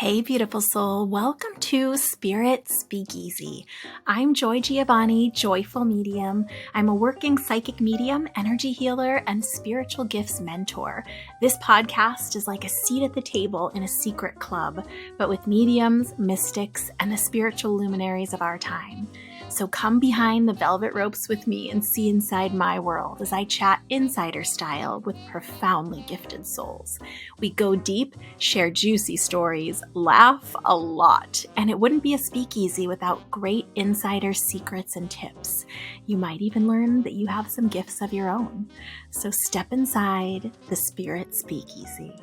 Hey, beautiful soul. Welcome to Spirit Speakeasy. I'm Joy Giovanni, Joyful Medium. I'm a working psychic medium, energy healer, and spiritual gifts mentor. This podcast is like a seat at the table in a secret club, but with mediums, mystics, and the spiritual luminaries of our time. So come behind the velvet ropes with me and see inside my world as I chat insider style with profoundly gifted souls. We go deep, share juicy stories, laugh a lot, and it wouldn't be a speakeasy without great insider secrets and tips. You might even learn that you have some gifts of your own. So step inside the Spirit Speakeasy.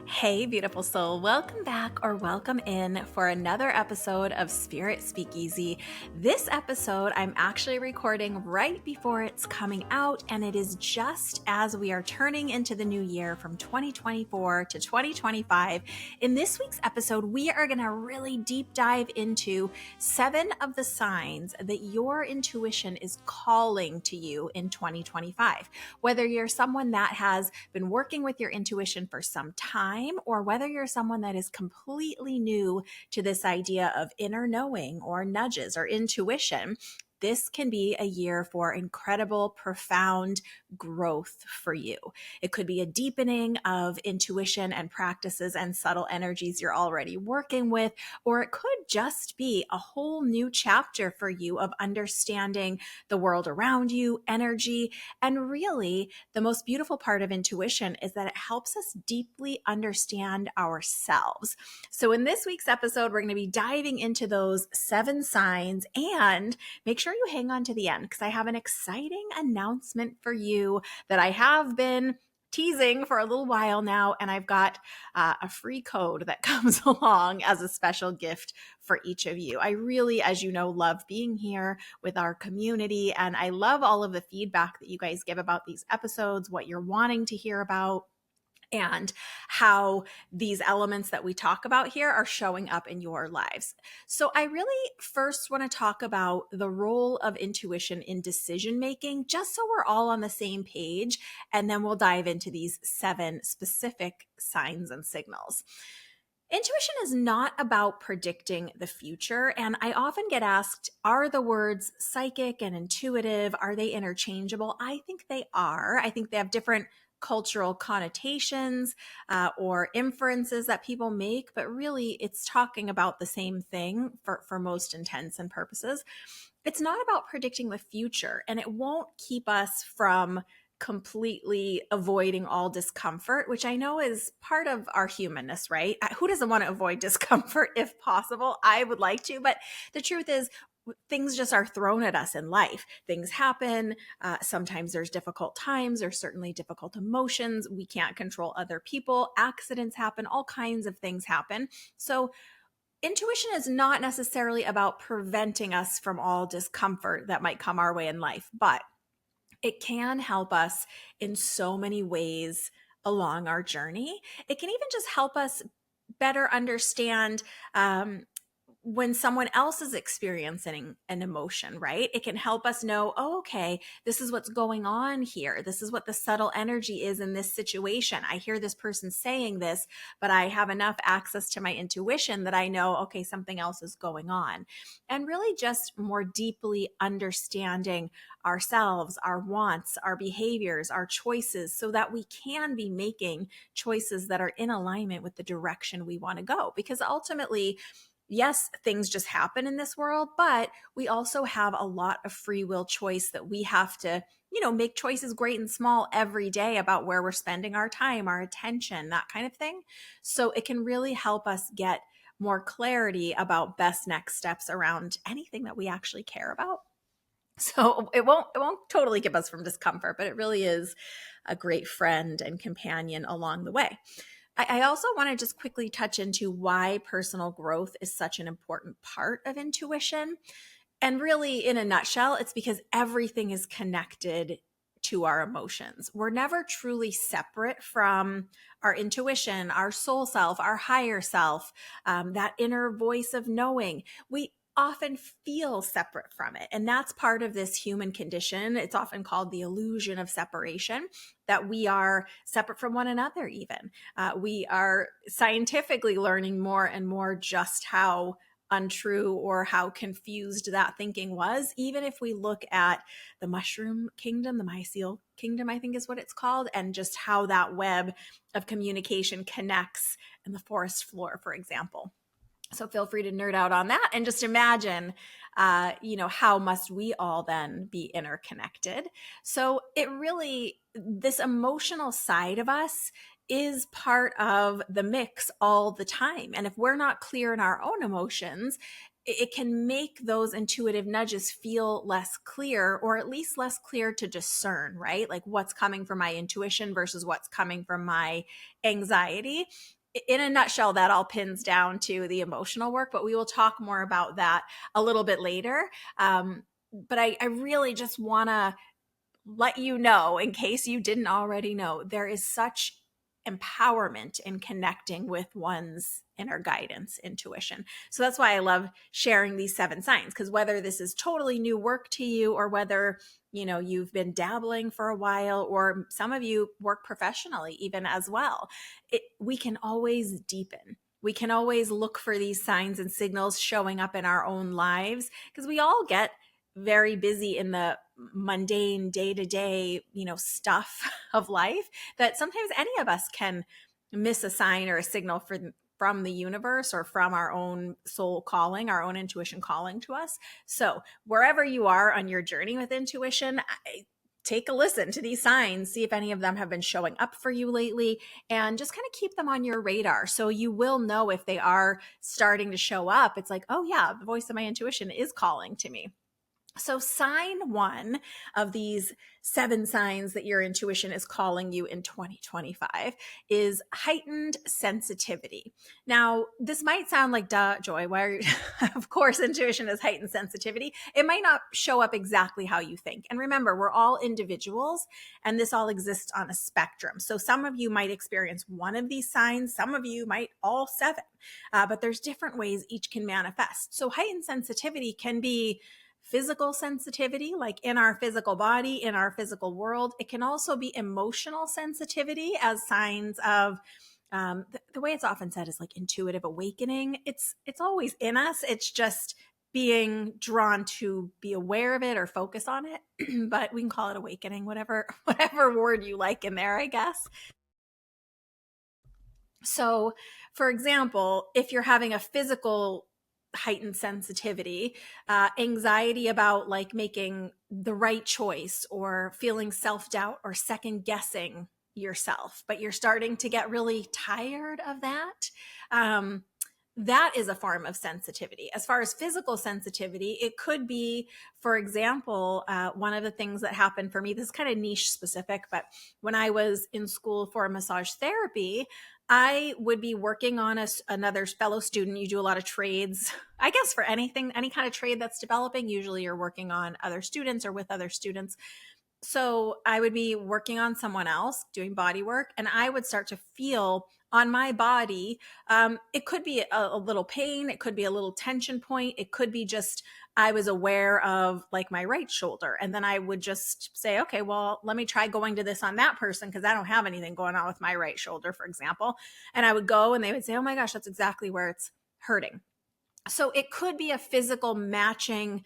Hey, beautiful soul. Welcome back or welcome in for another episode of Spirit Speakeasy. This episode I'm actually recording right before it's coming out, and it is just as we are turning into the new year from 2024 to 2025. In this week's episode, we are going to really deep dive into 7 of the signs that your intuition is calling to you in 2025. Whether you're someone that has been working with your intuition for some time, or whether you're someone that is completely new to this idea of inner knowing or nudges or intuition, this can be a year for incredible, profound growth for you. It could be a deepening of intuition and practices and subtle energies you're already working with, or it could just be a whole new chapter for you of understanding the world around you, energy, and really the most beautiful part of intuition is that it helps us deeply understand ourselves. So in this week's episode, we're going to be diving into those 7 signs, and make sure you hang on to the end because I have an exciting announcement for you that I have been teasing for a little while now, and I've got a free code that comes along as a special gift for each of you. I really, as you know, love being here with our community, and I love all of the feedback that you guys give about these episodes, what you're wanting to hear about, and how these elements that we talk about here are showing up in your lives. So I really first want to talk about the role of intuition in decision making, just so we're all on the same page, and then we'll dive into these 7 specific signs and signals. Intuition is not about predicting the future, and I often get asked, are the words psychic and intuitive, are they interchangeable? I think they are. I think they have different cultural connotations or inferences that people make, but really it's talking about the same thing for most intents and purposes. It's not about predicting the future, and it won't keep us from completely avoiding all discomfort, which I know is part of our humanness, right? Who doesn't want to avoid discomfort if possible? I would like to, but the truth is, things just are thrown at us in life. Things happen. Sometimes there's difficult times. There's certainly difficult emotions. We can't control other people. Accidents happen. All kinds of things happen. So intuition is not necessarily about preventing us from all discomfort that might come our way in life, but it can help us in so many ways along our journey. It can even just help us better understand when someone else is experiencing an emotion, right? It can help us know, oh, okay, this is what's going on here. This is what the subtle energy is in this situation. I hear this person saying this, but I have enough access to my intuition that I know, okay, something else is going on. And really just more deeply understanding ourselves, our wants, our behaviors, our choices, so that we can be making choices that are in alignment with the direction we want to go. Because ultimately, yes, things just happen in this world, but we also have a lot of free will choice that we have to, make choices great and small every day about where we're spending our time, our attention, that kind of thing. So it can really help us get more clarity about best next steps around anything that we actually care about. So it won't totally keep us from discomfort, but it really is a great friend and companion along the way. I also want to just quickly touch into why personal growth is such an important part of intuition. And really, in a nutshell, it's because everything is connected to our emotions. We're never truly separate from our intuition, our soul self, our higher self, that inner voice of knowing. often feel separate from it. And that's part of this human condition. It's often called the illusion of separation, that we are separate from one another, even. We are scientifically learning more and more just how untrue or how confused that thinking was. Even if we look at the mushroom kingdom, the mycelial kingdom, I think is what it's called, and just how that web of communication connects in the forest floor, for example. So feel free to nerd out on that and just imagine, how must we all then be interconnected? So it really, this emotional side of us is part of the mix all the time. And if we're not clear in our own emotions, it can make those intuitive nudges feel less clear, or at least less clear to discern, right? Like what's coming from my intuition versus what's coming from my anxiety. In a nutshell, that all pins down to the emotional work, but we will talk more about that a little bit later. But I really just want to let you know, in case you didn't already know, there is such empowerment in connecting with one's inner guidance, intuition. So that's why I love sharing these 7 signs, because whether this is totally new work to you, or whether you've been dabbling for a while, or some of you work professionally even as well, we can always deepen. We can always look for these signs and signals showing up in our own lives, because we all get very busy in the mundane day-to-day, stuff of life, that sometimes any of us can miss a sign or a signal from the universe, or from our own soul calling, our own intuition calling to us. So wherever you are on your journey with intuition, take a listen to these signs, see if any of them have been showing up for you lately, and just kind of keep them on your radar, so you will know if they are starting to show up. It's like, oh yeah, the voice of my intuition is calling to me. So sign 1 of these 7 signs that your intuition is calling you in 2025 is heightened sensitivity. Now, this might sound like, duh, Joy, why are you? Of course, intuition is heightened sensitivity. It might not show up exactly how you think. And remember, we're all individuals, and this all exists on a spectrum. So some of you might experience one of these signs, some of you might all 7, but there's different ways each can manifest. So heightened sensitivity can be physical sensitivity, like in our physical body, in our physical world. It can also be emotional sensitivity, as signs of the way it's often said is like intuitive awakening. It's always in us. It's just being drawn to be aware of it or focus on it. But we can call it awakening, whatever word you like in there, I guess. So, for example, if you're having a physical heightened sensitivity, anxiety about like making the right choice, or feeling self-doubt or second guessing yourself, but you're starting to get really tired of that. That is a form of sensitivity. As far as physical sensitivity, it could be, for example, one of the things that happened for me, this is kind of niche specific, but when I was in school for massage therapy, I would be working on another fellow student. You do a lot of trades, I guess, for anything, any kind of trade that's developing. Usually you're working on other students or with other students. So I would be working on someone else doing body work, and I would start to feel on my body. It could be a little pain. It could be a little tension point. It could be just, I was aware of like my right shoulder. And then I would just say, okay, well, let me try going to this on that person, because I don't have anything going on with my right shoulder, for example. And I would go, and they would say, oh my gosh, that's exactly where it's hurting. So it could be a physical matching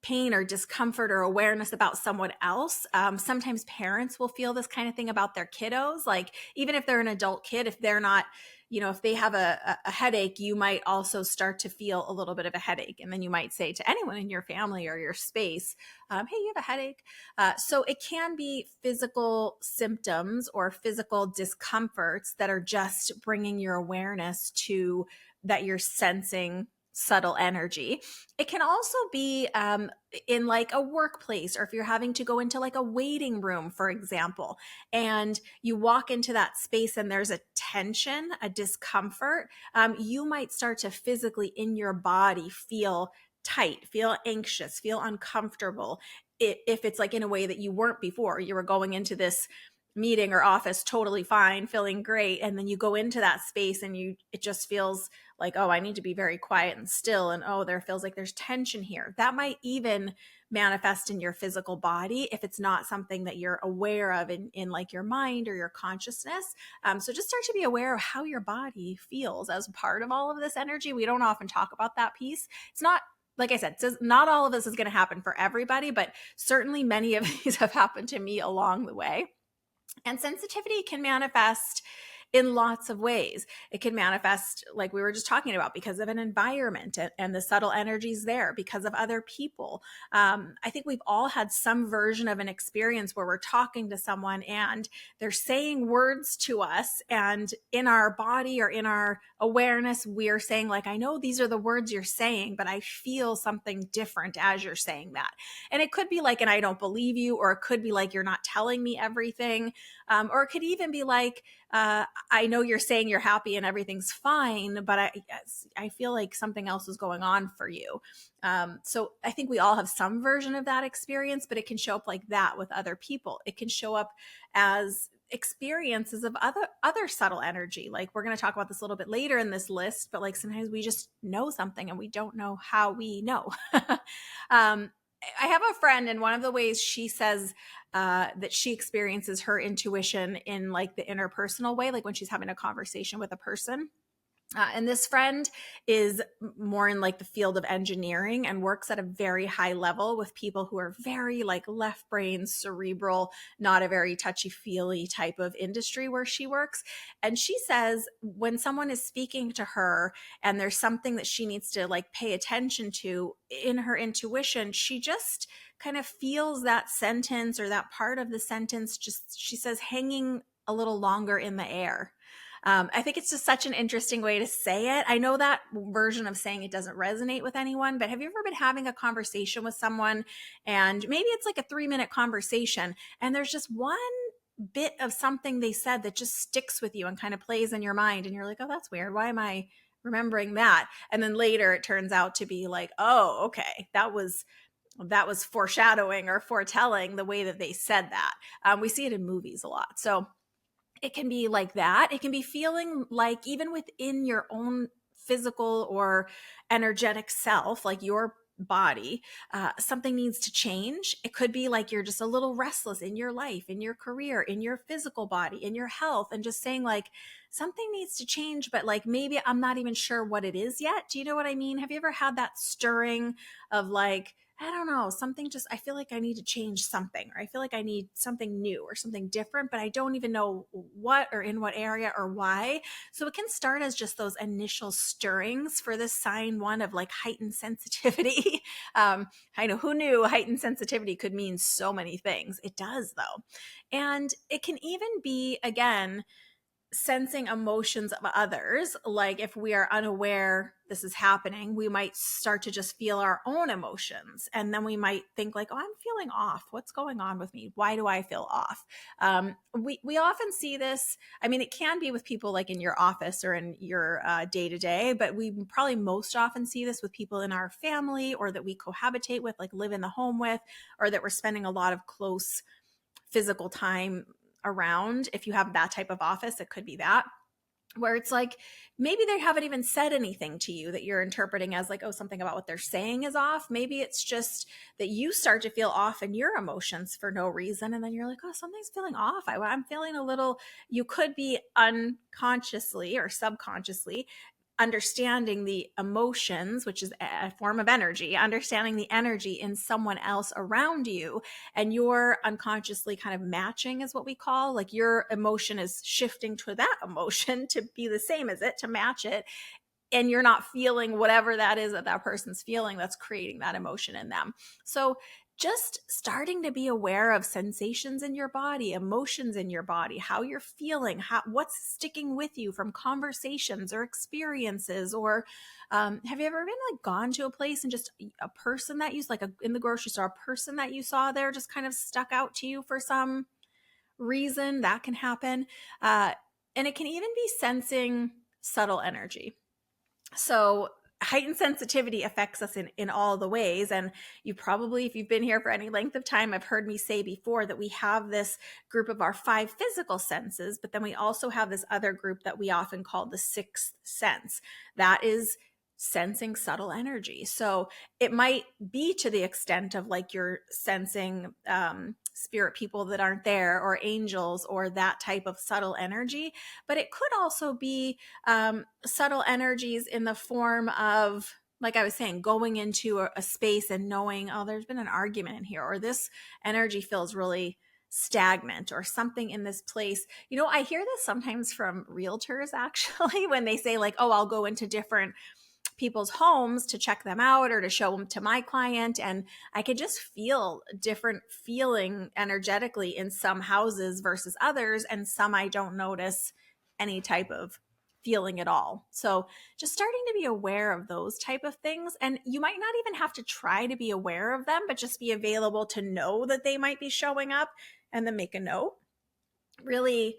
pain or discomfort or awareness about someone else. Sometimes parents will feel this kind of thing about their kiddos. Like, even if they're an adult kid, if they're not, if they have a headache, you might also start to feel a little bit of a headache. And then you might say to anyone in your family or your space, hey, you have a headache. So it can be physical symptoms or physical discomforts that are just bringing your awareness to that you're sensing subtle energy. It can also be in like a workplace, or if you're having to go into like a waiting room, for example, and you walk into that space and there's a tension, a discomfort, you might start to physically in your body feel tight, feel anxious, feel uncomfortable. If it's like in a way that you weren't before, you were going into this meeting or office totally fine, feeling great, and then you go into that space and it just feels like, oh, I need to be very quiet and still, and oh, there feels like there's tension here. That might even manifest in your physical body if it's not something that you're aware of in like your mind or your consciousness. So just start to be aware of how your body feels as part of all of this energy. We don't often talk about that piece. It's not, like I said, not all of this is going to happen for everybody, but certainly many of these have happened to me along the way. And sensitivity can manifest in lots of ways. It can manifest, like we were just talking about, because of an environment and the subtle energies there, because of other people. I think we've all had some version of an experience where we're talking to someone and they're saying words to us, and in our body or in our awareness, we're saying like, I know these are the words you're saying, but I feel something different as you're saying that. And it could be like, and I don't believe you, or it could be like, you're not telling me everything. Or it could even be like, I know you're saying you're happy and everything's fine, but I feel like something else is going on for you. So I think we all have some version of that experience, but it can show up like that with other people. It can show up as experiences of other subtle energy. Like we're going to talk about this a little bit later in this list, but like sometimes we just know something and we don't know how we know. I have a friend, and one of the ways she says that she experiences her intuition in like the interpersonal way, like when she's having a conversation with a person. And this friend is more in like the field of engineering and works at a very high level with people who are very like left brain, cerebral, not a very touchy feely type of industry where she works. And she says when someone is speaking to her and there's something that she needs to like pay attention to in her intuition, she just kind of feels that sentence or that part of the sentence, just, she says, hanging a little longer in the air. I think it's just such an interesting way to say it. I know that version of saying it doesn't resonate with anyone, but have you ever been having a conversation with someone and maybe it's like a 3-minute conversation and there's just one bit of something they said that just sticks with you and kind of plays in your mind and you're like, oh, that's weird. Why am I remembering that? And then later it turns out to be like, oh, okay, that was foreshadowing or foretelling the way that they said that. We see it in movies a lot. So it can be like that. It can be feeling like even within your own physical or energetic self, like your body, something needs to change. It could be like you're just a little restless in your life, in your career, in your physical body, in your health, and just saying like something needs to change, but like maybe I'm not even sure what it is yet. Do you know what I mean? Have you ever had that stirring of like, I don't know, something just, I feel like I need to change something, or I feel like I need something new or something different, but I don't even know what or in what area or why. So it can start as just those initial stirrings for this sign one of like heightened sensitivity. I know, who knew heightened sensitivity could mean so many things. It does though. And it can even be, again, sensing emotions of others. Like if we are unaware this is happening, we might start to just feel our own emotions. And then we might think like, oh, I'm feeling off. What's going on with me? Why do I feel off? We often see this. I mean, it can be with people like in your office or in your day to day, but we probably most often see this with people in our family or that we cohabitate with, like live in the home with, or that we're spending a lot of close physical time around. If you have that type of office, it could be that, where it's like maybe they haven't even said anything to you that you're interpreting as like, oh, something about what they're saying is off. Maybe it's just that you start to feel off in your emotions for no reason. And then you're like, oh, something's feeling off. I'm feeling a little, you could be unconsciously or subconsciously understanding the emotions, which is a form of energy, understanding the energy in someone else around you, and you're unconsciously kind of matching is what we call, like your emotion is shifting to that emotion to be the same as it, to match it. And you're not feeling whatever that is that that person's feeling that's creating that emotion in them. So just starting to be aware of sensations in your body, emotions in your body, how you're feeling, what's sticking with you from conversations or experiences, or have you ever been like gone to a place and just a person that you like in the grocery store, a person that you saw there just kind of stuck out to you for some reason? That can happen. And it can even be sensing subtle energy. So heightened sensitivity affects us in all the ways. And you probably, if you've been here for any length of time, have heard me say before that we have this group of our 5 physical senses, but then we also have this other group that we often call the 6th sense. That is sensing subtle energy. So it might be to the extent of like you're sensing spirit people that aren't there, or angels, or that type of subtle energy. But it could also be subtle energies in the form of, like I was saying, going into a space and knowing, oh, there's been an argument in here, or this energy feels really stagnant, or something in this place. You know, I hear this sometimes from realtors actually, when they say like, oh, I'll go into different people's homes to check them out or to show them to my client, and I could just feel different feeling energetically in some houses versus others, and some I don't notice any type of feeling at all. So just starting to be aware of those type of things, and you might not even have to try to be aware of them, but just be available to know that they might be showing up, and then make a note. Really,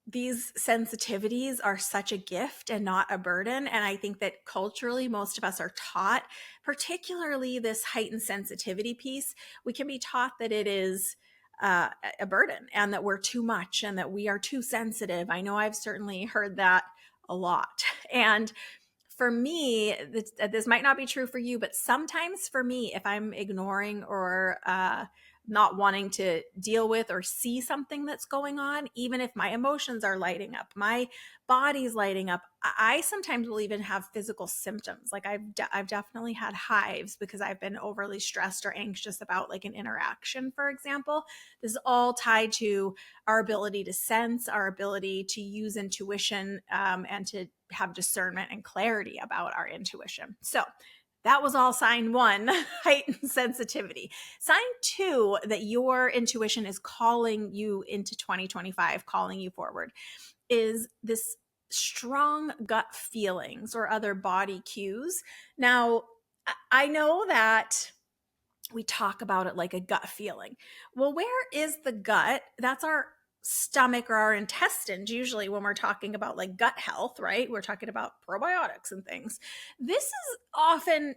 these sensitivities are such a gift and not a burden. And I think that culturally, most of us are taught, particularly this heightened sensitivity piece, we can be taught that it is a burden, and that we're too much, and that we are too sensitive. I know I've certainly heard that a lot. And for me, this might not be true for you, but sometimes for me, if I'm ignoring or not wanting to deal with or see something that's going on, even if my emotions are lighting up, my body's lighting up, I sometimes will even have physical symptoms. Like I've definitely had hives because I've been overly stressed or anxious about like an interaction, for example. This is all tied to our ability to sense, our ability to use intuition, and to have discernment and clarity about our intuition. So that was all sign 1, heightened sensitivity. Sign 2, that your intuition is calling you into 2025, calling you forward, is this strong gut feelings or other body cues. Now, I know that we talk about it like a gut feeling. Well, where is the gut? That's our stomach or our intestines, usually when we're talking about like gut health, right? We're talking about probiotics and things. This is often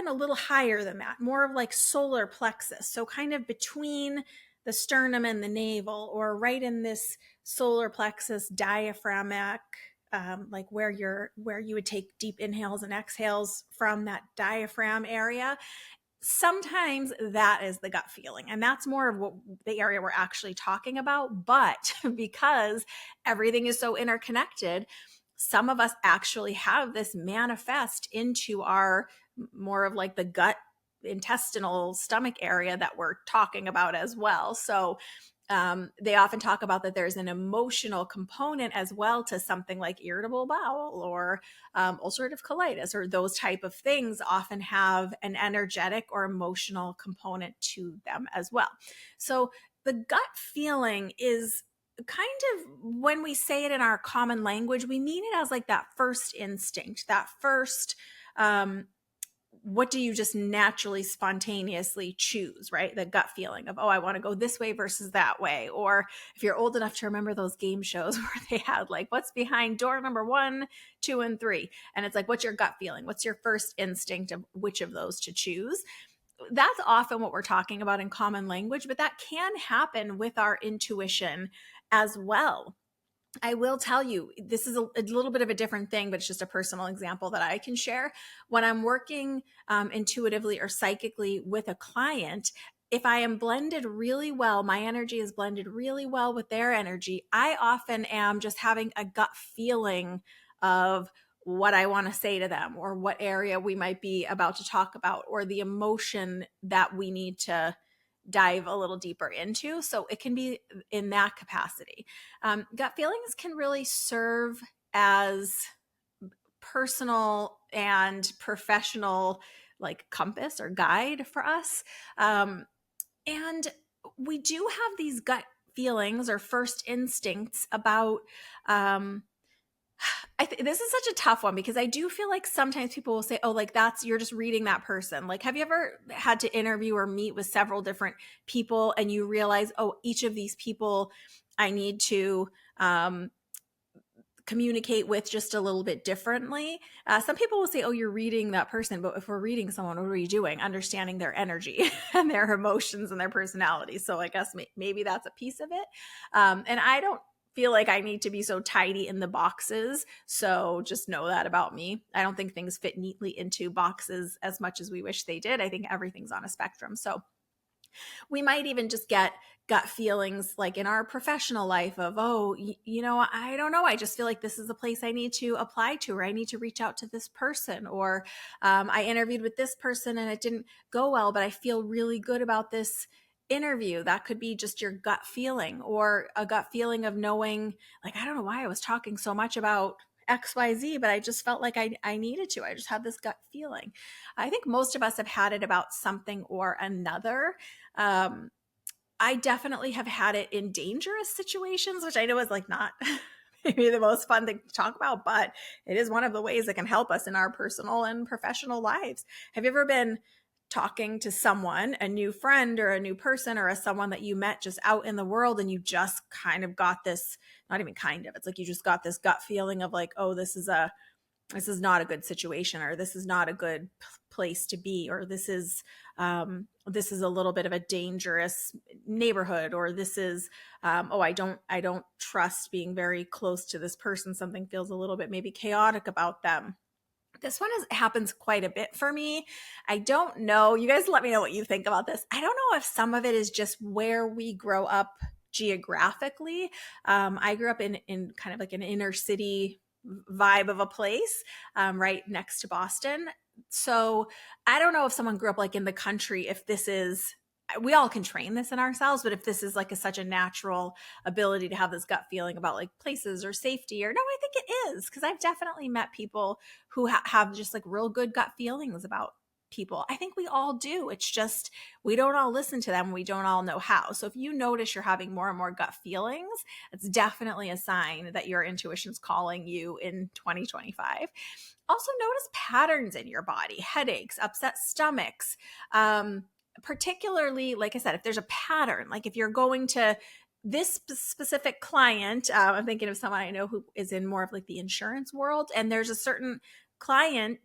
a little higher than that, more of like solar plexus. So kind of between the sternum and the navel, or right in this solar plexus diaphragmatic, like where you would take deep inhales and exhales from that diaphragm area. Sometimes that is the gut feeling, and that's more of what the area we're actually talking about. But because everything is so interconnected, some of us actually have this manifest into our more of like the gut intestinal stomach area that we're talking about as well. So they often talk about that there's an emotional component as well to something like irritable bowel or ulcerative colitis, or those type of things often have an energetic or emotional component to them as well. So the gut feeling is kind of, when we say it in our common language, we mean it as like that first instinct, that first what do you just naturally spontaneously choose, right? The gut feeling of, oh, I want to go this way versus that way. Or if you're old enough to remember those game shows where they had like, what's behind door number 1, 2, and 3? And it's like, what's your gut feeling? What's your first instinct of which of those to choose? That's often what we're talking about in common language, but that can happen with our intuition as well. I will tell you, this is a little bit of a different thing, but it's just a personal example that I can share. When I'm working intuitively or psychically with a client, if I am blended really well, my energy is blended really well with their energy, I often am just having a gut feeling of what I want to say to them, or what area we might be about to talk about, or the emotion that we need to dive a little deeper into. So it can be in that capacity. Gut feelings can really serve as personal and professional like compass or guide for us. And we do have these gut feelings or first instincts about this is such a tough one, because I do feel like sometimes people will say, oh, like you're just reading that person. Like, have you ever had to interview or meet with several different people and you realize, oh, each of these people I need to communicate with just a little bit differently. Some people will say, oh, you're reading that person. But if we're reading someone, what are we doing? Understanding their energy and their emotions and their personality. So I guess maybe that's a piece of it. And I don't feel like I need to be so tidy in the boxes. So just know that about me. I don't think things fit neatly into boxes as much as we wish they did. I think everything's on a spectrum. So we might even just get gut feelings like in our professional life of, oh, I don't know. I just feel like this is a place I need to apply to, or I need to reach out to this person, or I interviewed with this person and it didn't go well, but I feel really good about this interview. That could be just your gut feeling, or a gut feeling of knowing, like, I don't know why I was talking so much about XYZ, but I just felt like I needed to. I just had this gut feeling. I think most of us have had it about something or another. I definitely have had it in dangerous situations, which I know is like not maybe the most fun thing to talk about, but it is one of the ways that can help us in our personal and professional lives. Have you ever been talking to someone, a new friend or a new person, or someone that you met just out in the world, and you just kind of got this, not even kind of, it's like you just got this gut feeling of like, oh, this is not a good situation, or this is not a good place to be, or this is a little bit of a dangerous neighborhood, or this is I don't trust being very close to this person. Something feels a little bit maybe chaotic about them. This one happens quite a bit for me. I don't know. You guys let me know what you think about this. I don't know if some of it is just where we grow up geographically. I grew up in kind of like an inner city vibe of a place, right next to Boston. So I don't know if someone grew up like in the country, if this is, we all can train this in ourselves, but if this is like such a natural ability to have this gut feeling about like places or safety, or no, I think it is, because I've definitely met people who have just like real good gut feelings about people. I think we all do. It's just we don't all listen to them. We don't all know how. So if you notice you're having more and more gut feelings, it's definitely a sign that your intuition's calling you in 2025. Also notice patterns in your body, headaches, upset stomachs, particularly, like I said, if there's a pattern, like if you're going to this specific client, I'm thinking of someone I know who is in more of like the insurance world, and there's a certain client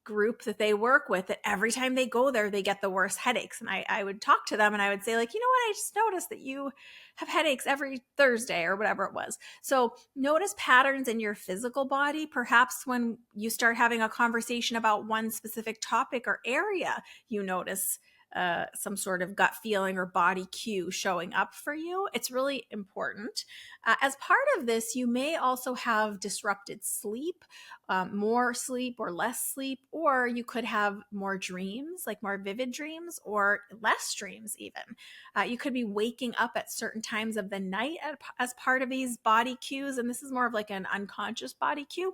group that they work with that every time they go there, they get the worst headaches. And I would talk to them and I would say, like, you know what, I just noticed that you have headaches every Thursday or whatever it was. So notice patterns in your physical body. Perhaps when you start having a conversation about one specific topic or area, you notice some sort of gut feeling or body cue showing up for you. It's really important. As part of this, you may also have disrupted sleep, more sleep or less sleep, or you could have more dreams, like more vivid dreams, or less dreams even. You could be waking up at certain times of the night as part of these body cues, and this is more of like an unconscious body cue.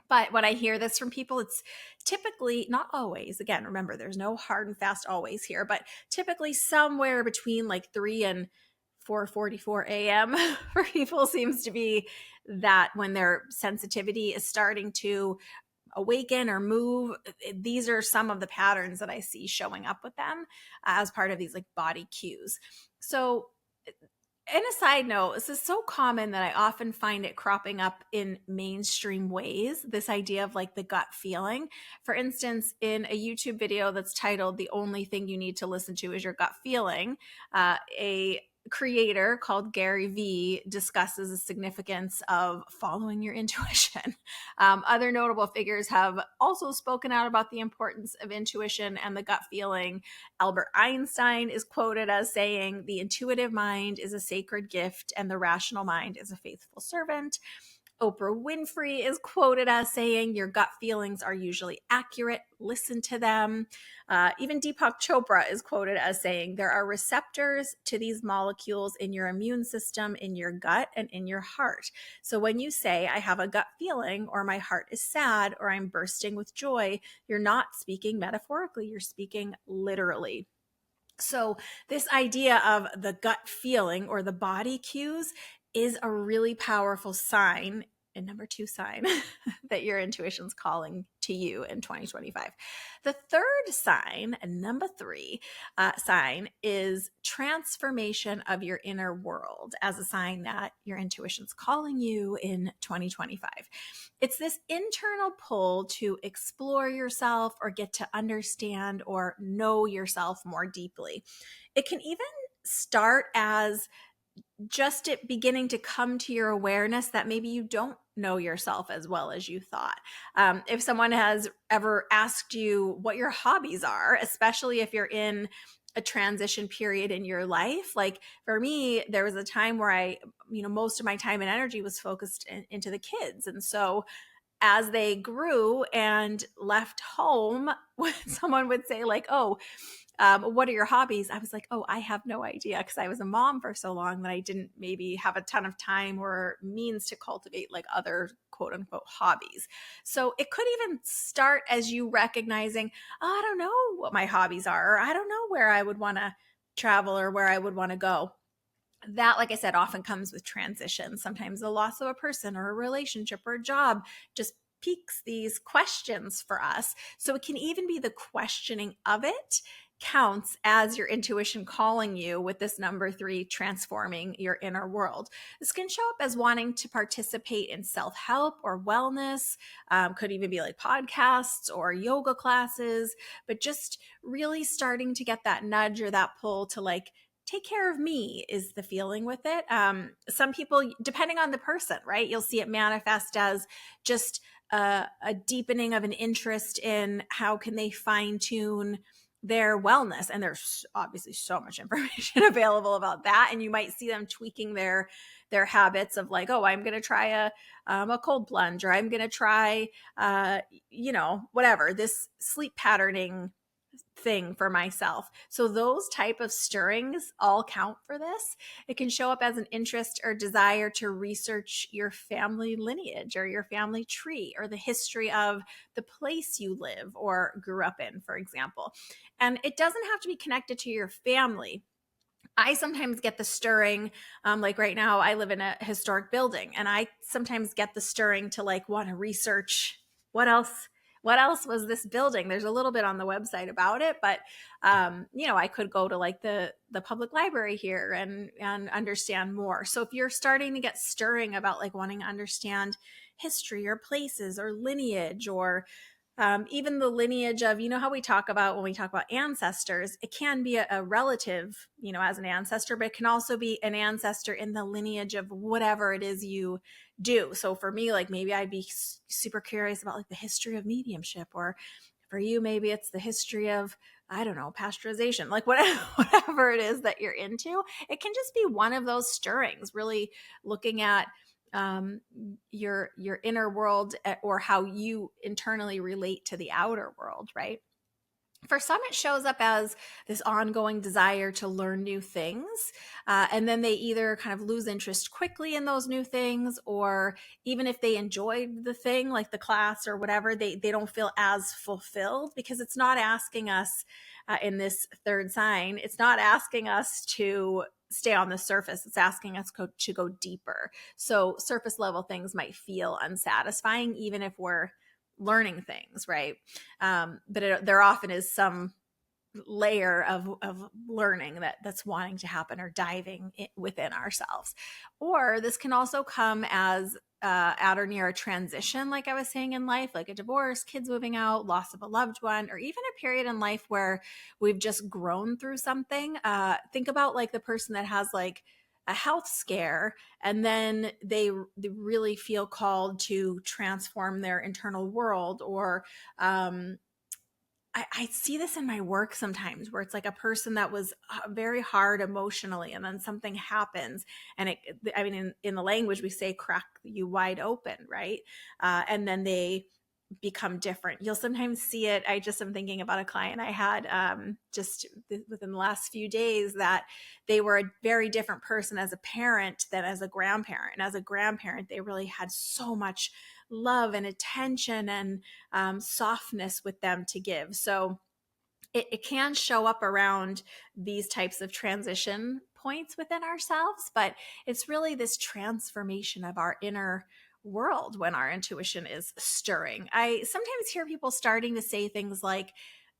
But when I hear this from people, it's typically, not always, again, remember, there's no hard and fast always here, but typically somewhere between like 3 and 4:44 a.m. for people seems to be that when their sensitivity is starting to awaken or move. These are some of the patterns that I see showing up with them as part of these like body cues. So and a side note, this is so common that I often find it cropping up in mainstream ways, this idea of like the gut feeling. For instance, in a YouTube video that's titled "The Only Thing You Need to Listen to Is Your Gut Feeling," a creator called Gary Vee discusses the significance of following your intuition. Other notable figures have also spoken out about the importance of intuition and the gut feeling. Albert Einstein is quoted as saying, "The intuitive mind is a sacred gift and the rational mind is a faithful servant." Oprah Winfrey is quoted as saying, "Your gut feelings are usually accurate. Listen to them." Even Deepak Chopra is quoted as saying, "There are receptors to these molecules in your immune system, in your gut, and in your heart. So when you say, 'I have a gut feeling,' or 'my heart is sad,' or 'I'm bursting with joy," you're not speaking metaphorically, you're speaking literally. So this idea of the gut feeling or the body cues is a really powerful sign and number 2 sign that your intuition's calling to you in 2025. The third sign, and number 3 sign, is transformation of your inner world as a sign that your intuition's calling you in 2025. It's this internal pull to explore yourself or get to understand or know yourself more deeply. It can even start as just it beginning to come to your awareness that maybe you don't know yourself as well as you thought. If someone has ever asked you what your hobbies are, especially if you're in a transition period in your life, like for me, there was a time where most of my time and energy was focused into the kids. And so as they grew and left home, when someone would say like, oh, what are your hobbies? I was like, oh, I have no idea, because I was a mom for so long that I didn't maybe have a ton of time or means to cultivate like other quote unquote hobbies. So it could even start as you recognizing, oh, I don't know what my hobbies are, or I don't know where I would want to travel or where I would want to go. That, like I said, often comes with transition. Sometimes the loss of a person or a relationship or a job just piques these questions for us. So it can even be the questioning of it counts as your intuition calling you with this number 3, transforming your inner world. This can show up as wanting to participate in self-help or wellness, could even be like podcasts or yoga classes, but just really starting to get that nudge or that pull to like, take care of me is the feeling with it. Some people, depending on the person, right, you'll see it manifest as just a deepening of an interest in how can they fine tune their wellness. And there's obviously so much information available about that. And you might see them tweaking their habits of like, oh, I'm going to try a cold plunge, or I'm going to try, whatever, this sleep patterning thing for myself. So those type of stirrings all count for this. It can show up as an interest or desire to research your family lineage or your family tree or the history of the place you live or grew up in, for example. And it doesn't have to be connected to your family. I sometimes get the stirring, like right now I live in a historic building, and I sometimes get the stirring to like want to research what else was this building. There's a little bit on the website about it, but I could go to like the public library here and understand more. So if you're starting to get stirring about like wanting to understand history or places or lineage, or even the lineage of, how we talk about when we talk about ancestors, it can be a relative, as an ancestor, but it can also be an ancestor in the lineage of whatever it is you do. So for me, like maybe I'd be super curious about like the history of mediumship, or for you, maybe it's the history of, I don't know, pasteurization, like whatever it is that you're into. It can just be one of those stirrings, really looking at your inner world, or how you internally relate to the outer world, right? For some, it shows up as this ongoing desire to learn new things. And then they either kind of lose interest quickly in those new things, or even if they enjoyed the thing, like the class or whatever, they don't feel as fulfilled, because it's not asking us, in this third sign, it's not asking us to stay on the surface. It's asking us to go deeper. So surface level things might feel unsatisfying, even if we're learning things, right? But there often is some layer of learning that's wanting to happen, or diving within ourselves. Or this can also come as at or near a transition, like I was saying, in life, like a divorce, kids moving out, loss of a loved one, or even a period in life where we've just grown through something. Think about like the person that has like a health scare, and then they really feel called to transform their internal world. Or I see this in my work sometimes, where it's like a person that was very hard emotionally, and then something happens, and in the language we say crack you wide open, right? And then they become different. You'll sometimes see it. I just am thinking about a client I had just within the last few days, that they were a very different person as a parent than as a grandparent. And as a grandparent, they really had so much love and attention and softness with them to give. So it can show up around these types of transition points within ourselves, but it's really this transformation of our inner world when our intuition is stirring. I sometimes hear people starting to say things like,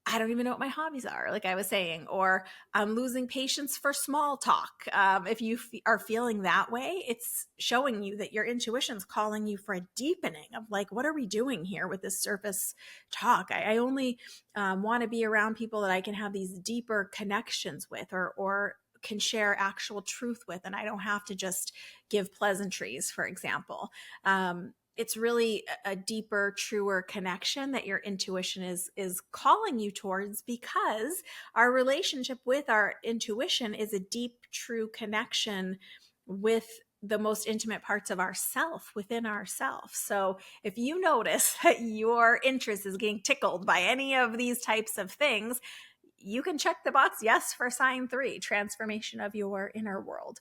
I don't even know what my hobbies are, like I was saying, or I'm losing patience for small talk. If you are feeling that way, it's showing you that your intuition's calling you for a deepening of like, what are we doing here with this surface talk? I only want to be around people that I can have these deeper connections with, or can share actual truth with, and I don't have to just give pleasantries, for example. It's really a deeper, truer connection that your intuition is calling you towards, because our relationship with our intuition is a deep, true connection with the most intimate parts of ourself, within ourself. So if you notice that your interest is getting tickled by any of these types of things, you can check the box yes for sign 3, transformation of your inner world.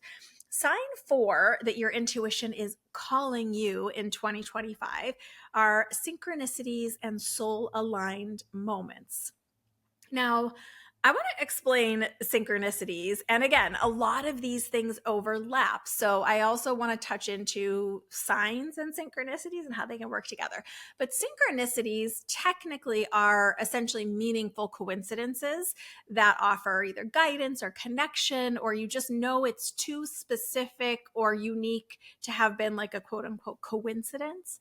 Sign 4 that your intuition is calling you in 2025 are synchronicities and soul aligned moments. Now, I want to explain synchronicities. And again, a lot of these things overlap. So I also want to touch into signs and synchronicities and how they can work together. But synchronicities technically are essentially meaningful coincidences that offer either guidance or connection, or you just know it's too specific or unique to have been like a quote unquote coincidence.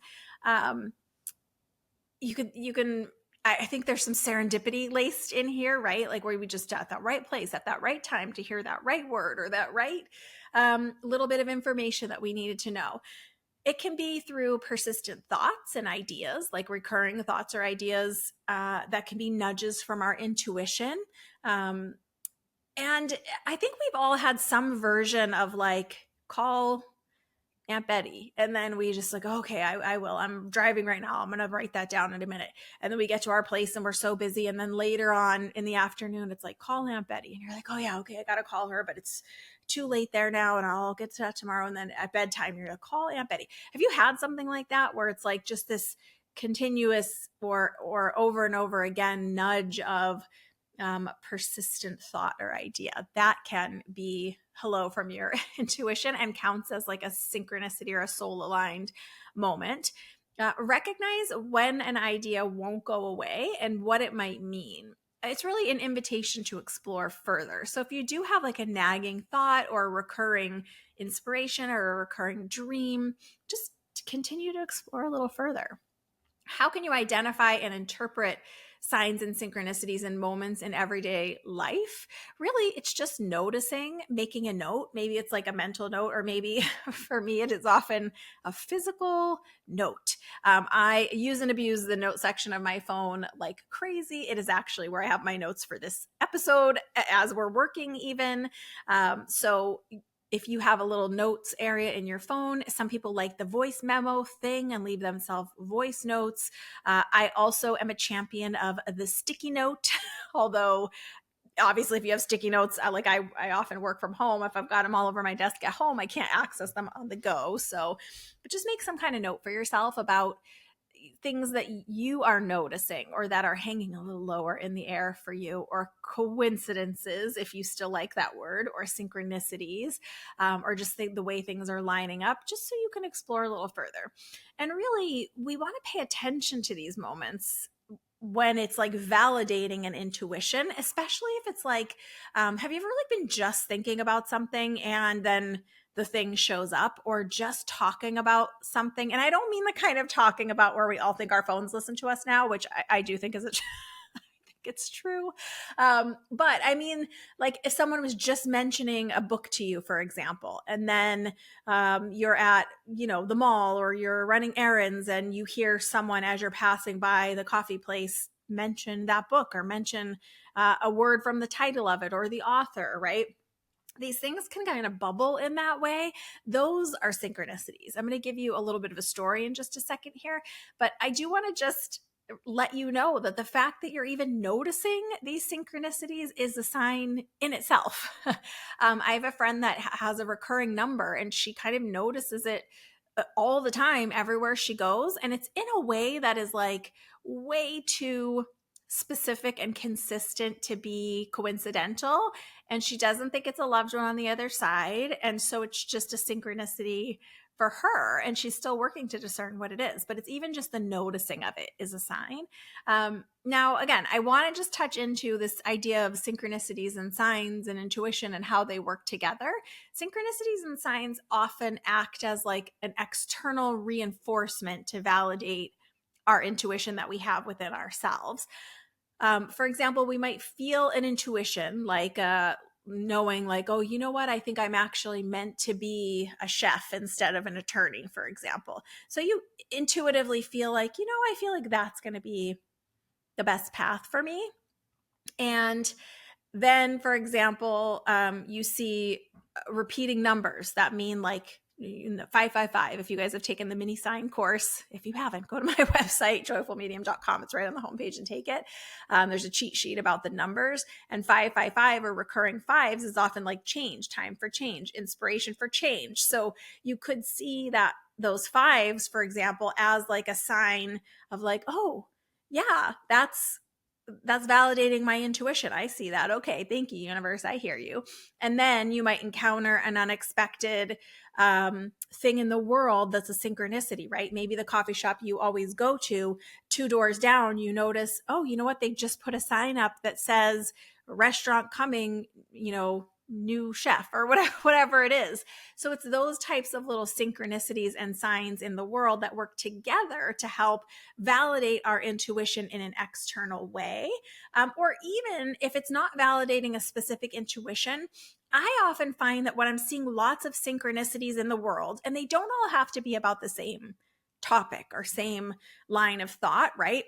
You can I think there's some serendipity laced in here, right? Like where we just at that right place at that right time to hear that right word or that right little bit of information that we needed to know. It can be through persistent thoughts and ideas, like recurring thoughts or ideas that can be nudges from our intuition. And I think we've all had some version of like, call Aunt Betty. And then we just like, okay, I will. I'm driving right now. I'm going to write that down in a minute. And then we get to our place and we're so busy. And then later on in the afternoon, it's like, call Aunt Betty. And you're like, oh yeah, okay, I got to call her, but it's too late there now. And I'll get to that tomorrow. And then at bedtime, you're like, call Aunt Betty. Have you had something like that where it's like just this continuous or over and over again nudge of persistent thought or idea? That can be hello from your intuition and counts as like a synchronicity or a soul aligned moment. Recognize when an idea won't go away and what it might mean. It's really an invitation to explore further. So if you do have like a nagging thought or a recurring inspiration or a recurring dream, just continue to explore a little further. How can you identify and interpret signs and synchronicities and moments in everyday life? Really, it's just noticing, making a note. Maybe it's like a mental note, or maybe for me, it is often a physical note. I use and abuse the note section of my phone like crazy. It is actually where I have my notes for this episode as we're working even. So if you have a little notes area in your phone, some people like the voice memo thing and leave themselves voice notes. I also am a champion of the sticky note, although obviously if you have sticky notes, I often work from home. If I've got them all over my desk at home, I can't access them on the go. So, but just make some kind of note for yourself about things that you are noticing or that are hanging a little lower in the air for you, or coincidences, if you still like that word, or synchronicities, or just the way things are lining up, just so you can explore a little further. And really, we want to pay attention to these moments when it's like validating an intuition, especially if it's like, have you ever like been just thinking about something and then the thing shows up, or just talking about something? And I don't mean the kind of talking about where we all think our phones listen to us now, which I do think is I think it's true. But I mean, like if someone was just mentioning a book to you, for example, and then you're at, the mall or you're running errands and you hear someone as you're passing by the coffee place mention that book, or mention a word from the title of it or the author, right? These things can kind of bubble in that way. Those are synchronicities. I'm going to give you a little bit of a story in just a second here, but I do want to just let you know that the fact that you're even noticing these synchronicities is a sign in itself. I have a friend that has a recurring number, and she kind of notices it all the time everywhere she goes. And it's in a way that is like way too specific and consistent to be coincidental. And she doesn't think it's a loved one on the other side. And so it's just a synchronicity for her, and she's still working to discern what it is, but it's even just the noticing of it is a sign. Now, again, I want to just touch into this idea of synchronicities and signs and intuition and how they work together. Synchronicities and signs often act as like an external reinforcement to validate our intuition that we have within ourselves. For example, we might feel an intuition like knowing like, oh, you know what? I think I'm actually meant to be a chef instead of an attorney, for example. So you intuitively feel like, I feel like that's going to be the best path for me. And then, for example, you see repeating numbers that mean like 555. If you guys have taken the mini sign course, if you haven't, go to my website, joyfulmedium.com. It's right on the homepage and take it. There's a cheat sheet about the numbers, and 555 or recurring fives is often like change, time for change, inspiration for change. So you could see that those fives, for example, as like a sign of like, oh, yeah, that's validating my intuition. I see that. Okay. Thank you, universe. I hear you. And then you might encounter an unexpected thing in the world that's a synchronicity, right? Maybe the coffee shop you always go to, 2 doors down, you notice, oh, you know what? They just put a sign up that says restaurant coming, new chef or whatever it is. So it's those types of little synchronicities and signs in the world that work together to help validate our intuition in an external way. Or even if it's not validating a specific intuition, I often find that when I'm seeing lots of synchronicities in the world, and they don't all have to be about the same topic or same line of thought, right?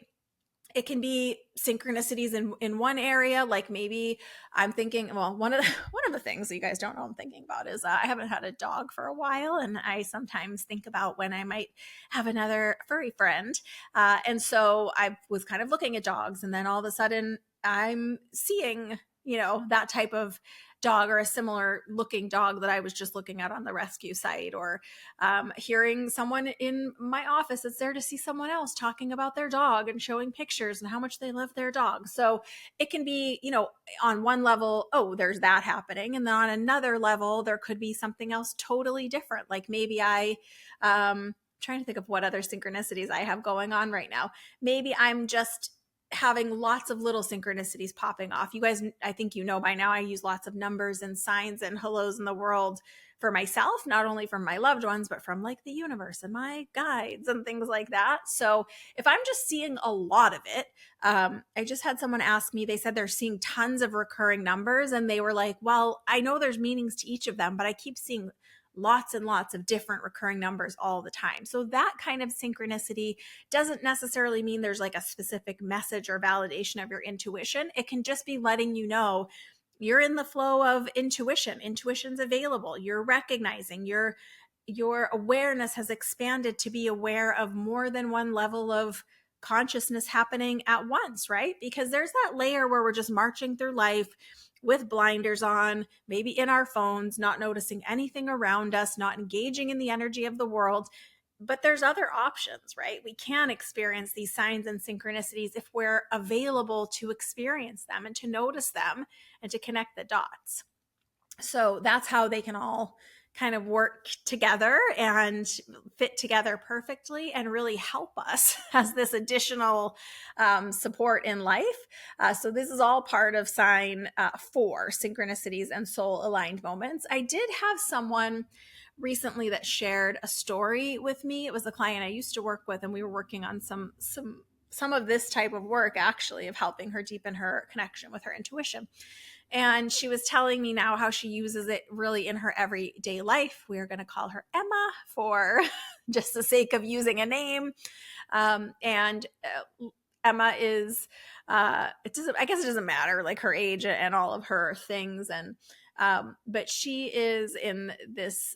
It can be synchronicities in one area. Like maybe I'm thinking, well, one of the things that you guys don't know I'm thinking about is I haven't had a dog for a while, and I sometimes think about when I might have another furry friend. And so I was kind of looking at dogs, and then all of a sudden I'm seeing, that type of dog or a similar looking dog that I was just looking at on the rescue site, or hearing someone in my office that's there to see someone else talking about their dog and showing pictures and how much they love their dog. So it can be, on one level, oh, there's that happening. And then on another level, there could be something else totally different. Like maybe trying to think of what other synchronicities I have going on right now. Maybe I'm just having lots of little synchronicities popping off. You guys, I think by now, I use lots of numbers and signs and hellos in the world for myself, not only from my loved ones, but from like the universe and my guides and things like that. So if I'm just seeing a lot of it, I just had someone ask me, they said they're seeing tons of recurring numbers, and they were like, well, I know there's meanings to each of them, but I keep seeing lots and lots of different recurring numbers all the time. So that kind of synchronicity doesn't necessarily mean there's like a specific message or validation of your intuition. It can just be letting you know you're in the flow of intuition. Intuition's available. You're recognizing your awareness has expanded to be aware of more than one level of consciousness happening at once, right? Because there's that layer where we're just marching through life with blinders on, maybe in our phones, not noticing anything around us, not engaging in the energy of the world. But there's other options, right? We can experience these signs and synchronicities if we're available to experience them and to notice them and to connect the dots. So that's how they can all kind of work together and fit together perfectly and really help us as this additional support in life. So this is all part of sign 4, synchronicities and soul aligned moments. I did have someone recently that shared a story with me. It was a client I used to work with, and we were working on some of this type of work, actually, of helping her deepen her connection with her intuition. And she was telling me now how she uses it really in her everyday life. We are going to call her Emma for just the sake of using a name. Emma is, I guess it doesn't matter, like her age and all of her things. But she is in this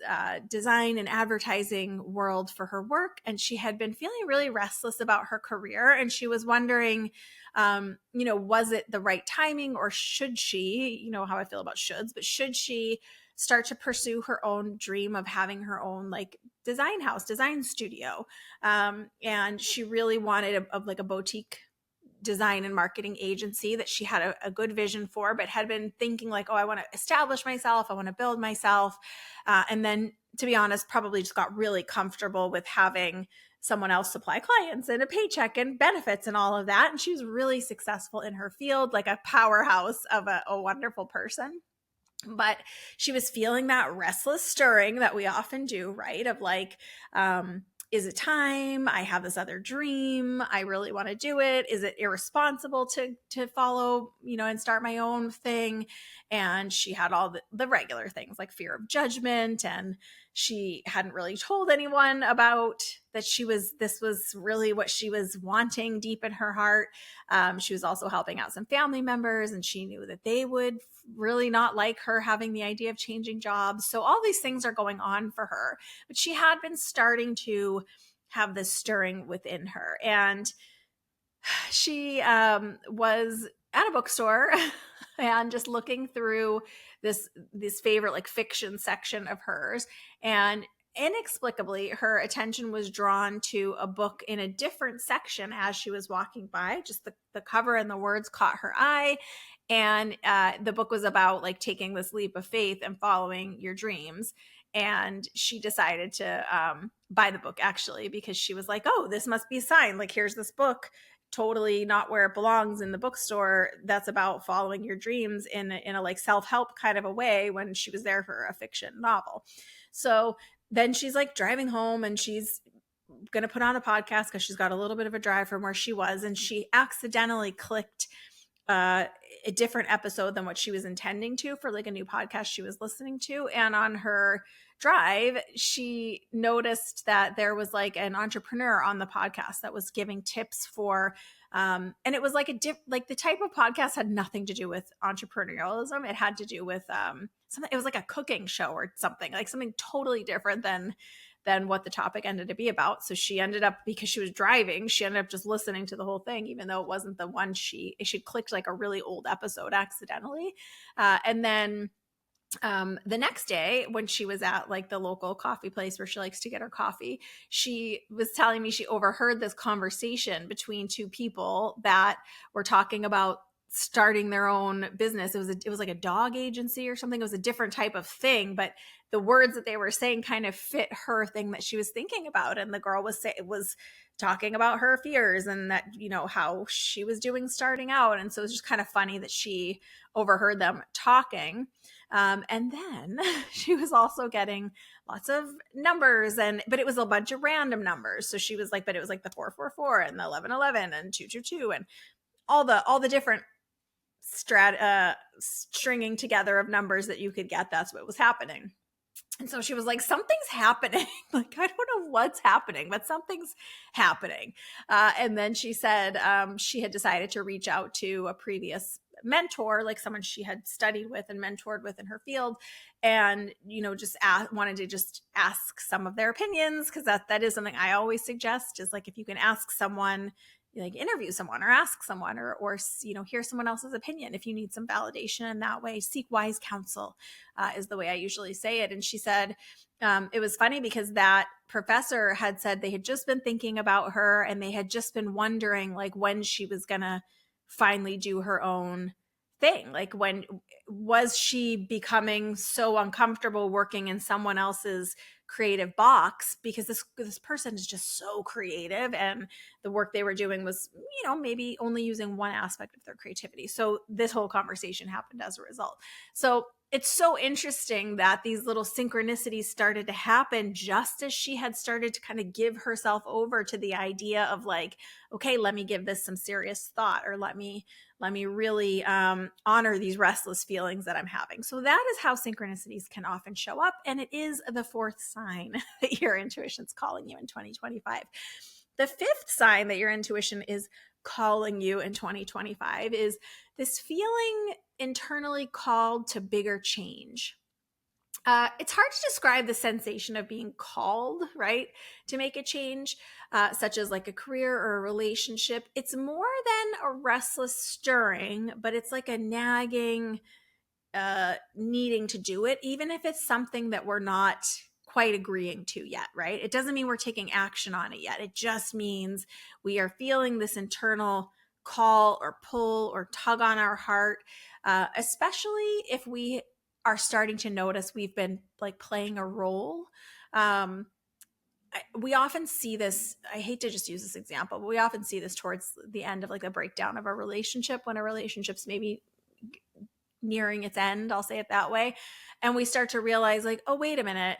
design and advertising world for her work. And she had been feeling really restless about her career. And she was wondering, was it the right timing, or should she, how I feel about shoulds, but should she start to pursue her own dream of having her own like design house, design studio? And she really wanted a boutique design and marketing agency that she had a good vision for, but had been thinking like, oh, I want to establish myself. I want to build myself. And then, to be honest, probably just got really comfortable with having someone else supply clients and a paycheck and benefits and all of that. And she was really successful in her field, like a powerhouse of a wonderful person. But she was feeling that restless stirring that we often do, right? Of like, is it time? I have this other dream. I really want to do it. Is it irresponsible to follow, and start my own thing? And she had all the regular things like fear of judgment, and she hadn't really told anyone about that this was really what she was wanting deep in her heart. She was also helping out some family members, and she knew that they would really not like her having the idea of changing jobs. So all these things are going on for her, but she had been starting to have this stirring within her. And she was at a bookstore and just looking through this favorite like fiction section of hers, and inexplicably her attention was drawn to a book in a different section as she was walking by. Just the cover and the words caught her eye, and the book was about like taking this leap of faith and following your dreams. And she decided to buy the book, actually, because she was like, oh, this must be a sign. Like, here's this book, totally not where it belongs in the bookstore, that's about following your dreams in a like self-help kind of a way, when she was there for a fiction novel. So then she's like driving home, and she's going to put on a podcast because she's got a little bit of a drive from where she was. And she accidentally clicked a different episode than what she was intending to for like a new podcast she was listening to. And on her drive, she noticed that there was like an entrepreneur on the podcast that was giving tips for and it was like like the type of podcast had nothing to do with entrepreneurialism. It had to do with something. It was like a cooking show or something, like something totally different than what the topic ended to be about. So she ended up, because she was driving, she ended up just listening to the whole thing, even though it wasn't the one she clicked like a really old episode accidentally. And then the next day, when she was at like the local coffee place where she likes to get her coffee, she was telling me she overheard this conversation between two people that were talking about starting their own business. It was like a dog agency or something. It was a different type of thing, but the words that they were saying kind of fit her thing that she was thinking about. And the girl was talking about her fears and that, how she was doing starting out. And so it was just kind of funny that she overheard them talking. And then she was also getting lots of numbers, but it was a bunch of random numbers. So she was like, but it was like the 444 and the 1111 and 222 and all the different stringing together of numbers that you could get. That's what was happening. And so she was like, something's happening. Like, I don't know what's happening, but something's happening. And then she said she had decided to reach out to a previous mentor, like someone she had studied with and mentored with in her field. And, just wanted to just ask some of their opinions, because that is something I always suggest, is like, if you can ask someone, like interview someone or ask someone or hear someone else's opinion. If you need some validation in that way, seek wise counsel is the way I usually say it. And she said it was funny because that professor had said they had just been thinking about her, and they had just been wondering like when she was going to finally do her own thing. Like, when was she becoming so uncomfortable working in someone else's creative box, because this person is just so creative, and the work they were doing was, maybe only using one aspect of their creativity. So this whole conversation happened as a result. So it's so interesting that these little synchronicities started to happen just as she had started to kind of give herself over to the idea of like, okay, let me give this some serious thought, or let me really honor these restless feelings that I'm having. So that is how synchronicities can often show up. And it is the fourth sign that your intuition's calling you in 2025. The fifth sign that your intuition is calling you in 2025 is this feeling internally called to bigger change. It's hard to describe the sensation of being called, right, to make a change, such as like a career or a relationship. It's more than a restless stirring, but it's like a nagging, needing to do it, even if it's something that we're not quite agreeing to yet, right? It doesn't mean we're taking action on it yet. It just means we are feeling this internal call or pull or tug on our heart, especially if we are starting to notice we've been like playing a role. We often see this, I hate to just use this example, but we often see this towards the end of like a breakdown of a relationship, when a relationship's maybe nearing its end, I'll say it that way. And we start to realize like, oh, wait a minute,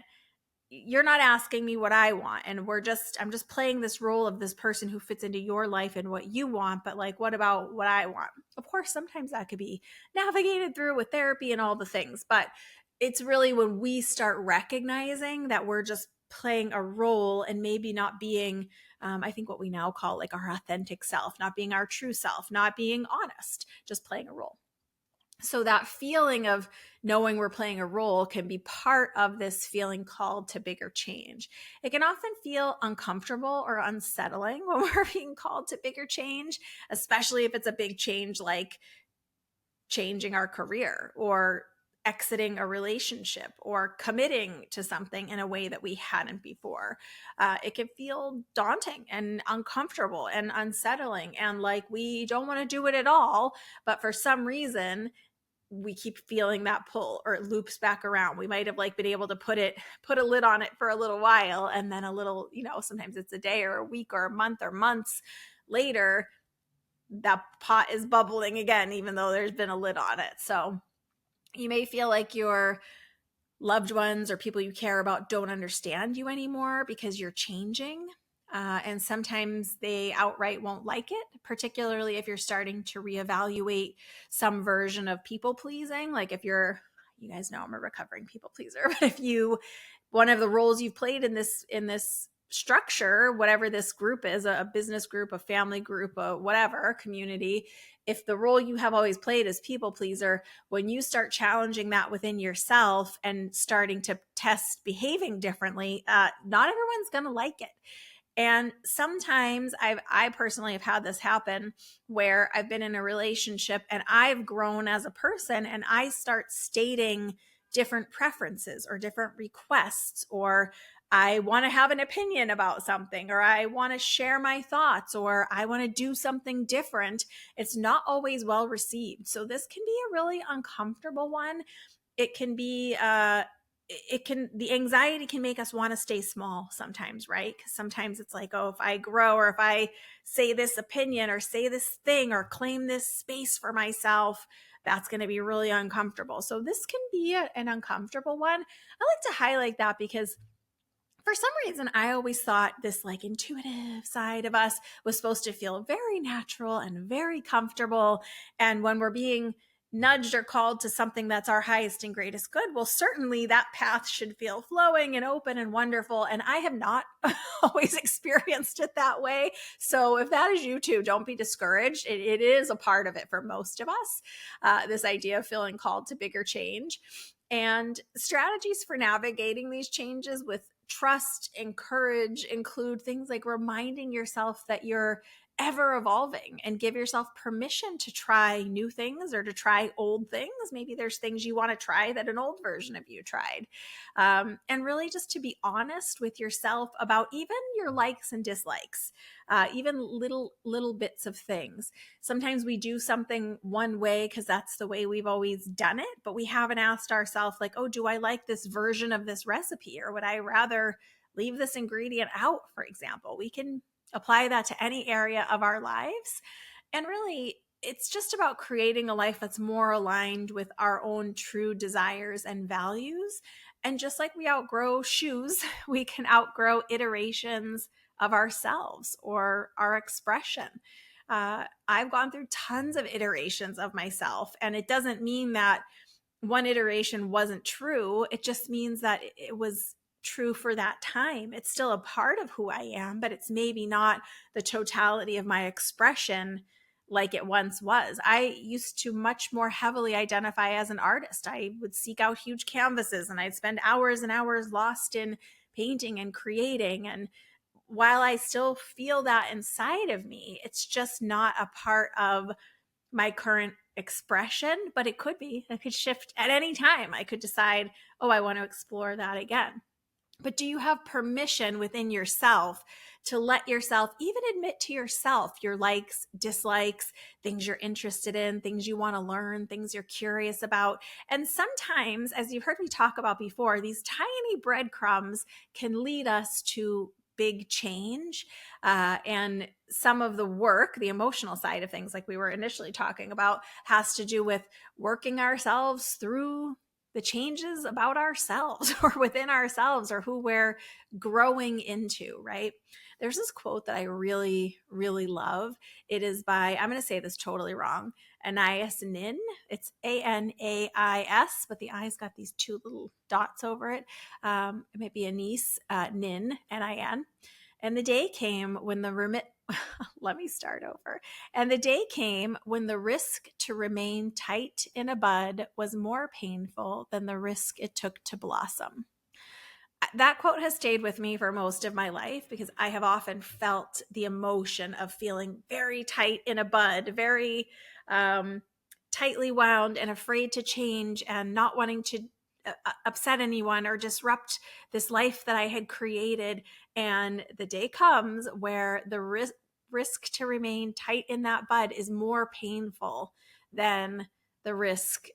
you're not asking me what I want. And I'm just playing this role of this person who fits into your life and what you want. But like, what about what I want? Of course, sometimes that could be navigated through with therapy and all the things. But it's really when we start recognizing that we're just playing a role and maybe not being, I think what we now call like our authentic self, not being our true self, not being honest, just playing a role. So that feeling of knowing we're playing a role can be part of this feeling called to bigger change. It can often feel uncomfortable or unsettling when we're being called to bigger change, especially if it's a big change like changing our career or exiting a relationship or committing to something in a way that we hadn't before. It can feel daunting and uncomfortable and unsettling, and like we don't want to do it at all, but for some reason we keep feeling that pull, or it loops back around. We might have like been able to put a lid on it for a little while, and then a little, sometimes it's a day or a week or a month or months later, that pot is bubbling again, even though there's been a lid on it. So you may feel like your loved ones or people you care about don't understand you anymore because you're changing. And sometimes they outright won't like it, particularly if you're starting to reevaluate some version of people pleasing. Like if you guys know I'm a recovering people pleaser, but if one of the roles you've played in this structure, whatever this group is, a business group, a family group, a whatever community, if the role you have always played is people pleaser, when you start challenging that within yourself and starting to test behaving differently, not everyone's going to like it. And sometimes I personally have had this happen where I've been in a relationship and I've grown as a person, and I start stating different preferences or different requests, or I want to have an opinion about something, or I want to share my thoughts, or I want to do something different. It's not always well received. So this can be a really uncomfortable one. It can be, the anxiety can make us want to stay small sometimes, right? Because sometimes it's like, oh, if I grow, or if I say this opinion or say this thing or claim this space for myself, that's going to be really uncomfortable. So this can be an uncomfortable one. I like to highlight that because for some reason, I always thought this like intuitive side of us was supposed to feel very natural and very comfortable. And when we're being nudged or called to something that's our highest and greatest good, well, certainly that path should feel flowing and open and wonderful. And I have not always experienced it that way. So if that is you too, don't be discouraged. It is a part of it for most of us, this idea of feeling called to bigger change. And strategies for navigating these changes with trust and courage include things like reminding yourself that you're ever evolving, and give yourself permission to try new things or to try old things. Maybe there's things you want to try that an old version of you tried. And really just to be honest with yourself about even your likes and dislikes, even little bits of things. Sometimes we do something one way because that's the way we've always done it, but we haven't asked ourselves like, oh, do I like this version of this recipe, or would I rather leave this ingredient out, for example? We can apply that to any area of our lives. And really, it's just about creating a life that's more aligned with our own true desires and values. And just like we outgrow shoes, we can outgrow iterations of ourselves or our expression. I've gone through tons of iterations of myself, and it doesn't mean that one iteration wasn't true. It just means that it was true for that time. It's still a part of who I am, but it's maybe not the totality of my expression like it once was. I used to much more heavily identify as an artist. I would seek out huge canvases and I'd spend hours and hours lost in painting and creating. And while I still feel that inside of me, it's just not a part of my current expression, but it could be. It could shift at any time. I could decide, oh, I want to explore that again. But do you have permission within yourself to let yourself even admit to yourself your likes, dislikes, things you're interested in, things you want to learn, things you're curious about. And sometimes, as you've heard me talk about before, these tiny breadcrumbs can lead us to big change. And some of the work, the emotional side of things, like we were initially talking about, has to do with working ourselves through the changes about ourselves or within ourselves or who we're growing into, right? There's this quote that I really, really love. It is by, I'm going to say this totally wrong, Anais Nin. It's Anais, but the I's got these two little dots over it. It might be Anais Nin, Nin. And the day came when let me start over. And the day came when the risk to remain tight in a bud was more painful than the risk it took to blossom. That quote has stayed with me for most of my life because I have often felt the emotion of feeling very tight in a bud, very tightly wound and afraid to change and not wanting to upset anyone or disrupt this life that I had created. And the day comes where the risk to remain tight in that bud is more painful than the risk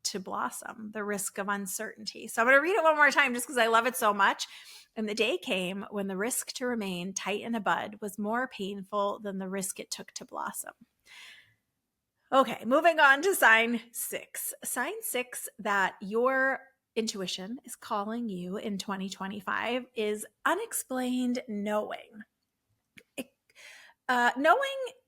to blossom, the risk of uncertainty. So I'm going to read it one more time just because I love it so much. And the day came when the risk to remain tight in a bud was more painful than the risk it took to blossom. Okay, moving on to sign 6. Sign 6 that your intuition is calling you in 2025 is unexplained knowing. Knowing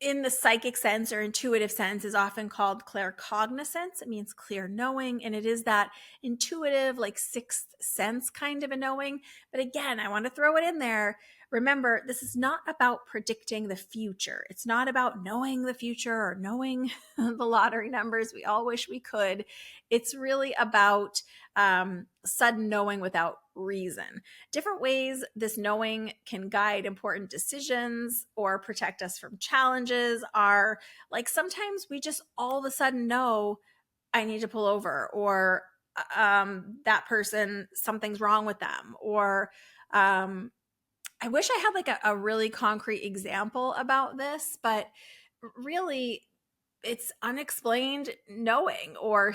in the psychic sense or intuitive sense is often called claircognizance. It means clear knowing, and it is that intuitive, like sixth sense kind of a knowing. But again, I want to throw it in there. Remember, this is not about predicting the future. It's not about knowing the future or knowing the lottery numbers. We all wish we could. It's really about sudden knowing without reason. Different ways this knowing can guide important decisions or protect us from challenges are like sometimes we just all of a sudden know I need to pull over, or that person, something's wrong with them, or I wish I had like a really concrete example about this, but really it's unexplained knowing, or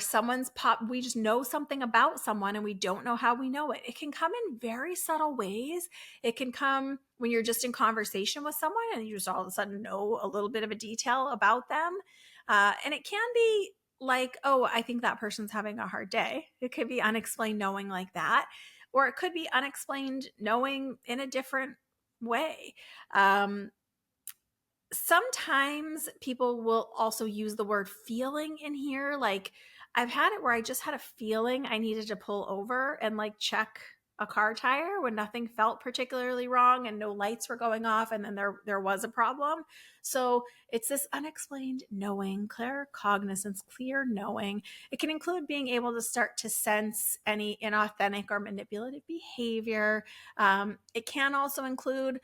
we just know something about someone and we don't know how we know it. It can come in very subtle ways. It can come when you're just in conversation with someone and you just all of a sudden know a little bit of a detail about them. And it can be like, oh, I think that person's having a hard day. It could be unexplained knowing like that, or it could be unexplained knowing in a different way. Sometimes people will also use the word feeling in here. Like I've had it where I just had a feeling I needed to pull over and like check a car tire when nothing felt particularly wrong and no lights were going off, and then there was a problem. So it's this unexplained knowing, claircognizance, clear knowing. It can include being able to start to sense any inauthentic or manipulative behavior. It can also include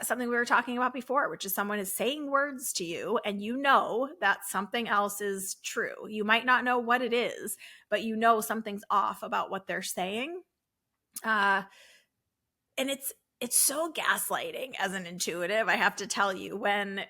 something we were talking about before, which is someone is saying words to you and you know that something else is true. You might not know what it is, but you know something's off about what they're saying. And it's so gaslighting as an intuitive, I have to tell you, when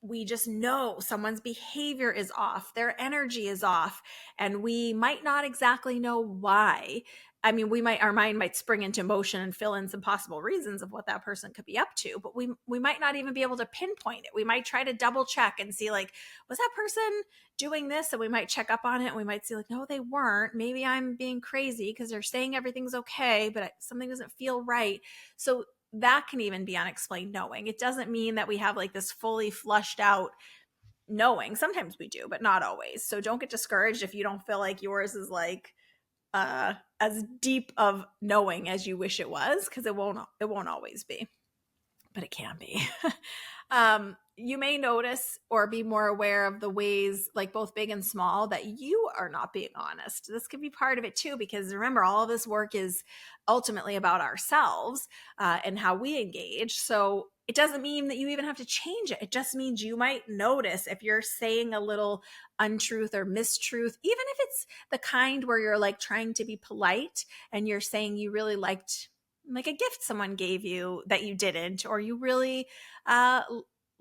we just know someone's behavior is off, their energy is off, and we might not exactly know why. I mean, our mind might spring into motion and fill in some possible reasons of what that person could be up to, but we might not even be able to pinpoint it. We might try to double check and see, like, was that person doing this? And we might check up on it and we might see, like, no, they weren't. Maybe I'm being crazy because they're saying everything's okay, but something doesn't feel right. So that can even be unexplained knowing. It doesn't mean that we have like this fully flushed out knowing. Sometimes we do, but not always. So don't get discouraged if you don't feel like yours is like as deep of knowing as you wish it was, because it won't always be, but it can be. You may notice or be more aware of the ways, like both big and small, that you are not being honest. This could be part of it too, because remember, all of this work is ultimately about ourselves and how we engage. So it doesn't mean that you even have to change it. It just means you might notice if you're saying a little untruth or mistruth, even if it's the kind where you're like trying to be polite and you're saying you really liked like a gift someone gave you that you didn't, or you really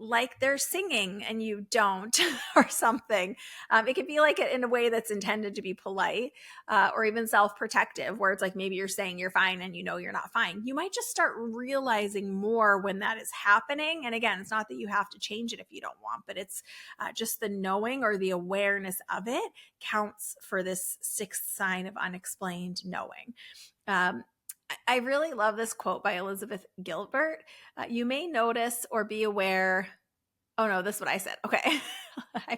like their singing and you don't, or something. It could be like in a way that's intended to be polite, or even self-protective, where it's like maybe you're saying you're fine and you know you're not fine. You might just start realizing more when that is happening. And again, it's not that you have to change it if you don't want, but it's just the knowing or the awareness of it counts for this sixth sign of unexplained knowing. I really love this quote by Elizabeth Gilbert. You may notice or be aware. Oh no, this is what I said. Okay. I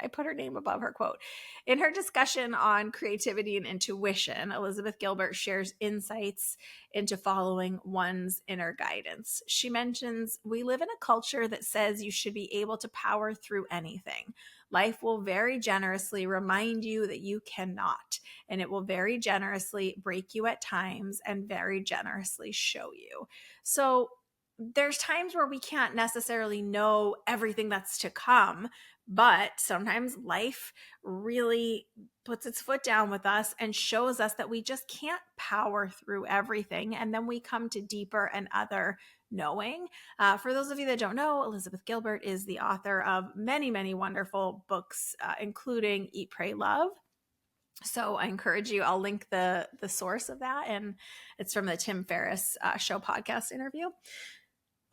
put her name above her quote. In her discussion on creativity and intuition, Elizabeth Gilbert shares insights into following one's inner guidance. She mentions, we live in a culture that says you should be able to power through anything. Life will very generously remind you that you cannot, and it will very generously break you at times and very generously show you. So there's times where we can't necessarily know everything that's to come, but sometimes life really puts its foot down with us and shows us that we just can't power through everything. And then we come to deeper and other knowing. For those of you that don't know, Elizabeth Gilbert is the author of many, many wonderful books, including Eat, Pray, Love. So I encourage you, I'll link the source of that, and it's from the Tim Ferriss show podcast interview.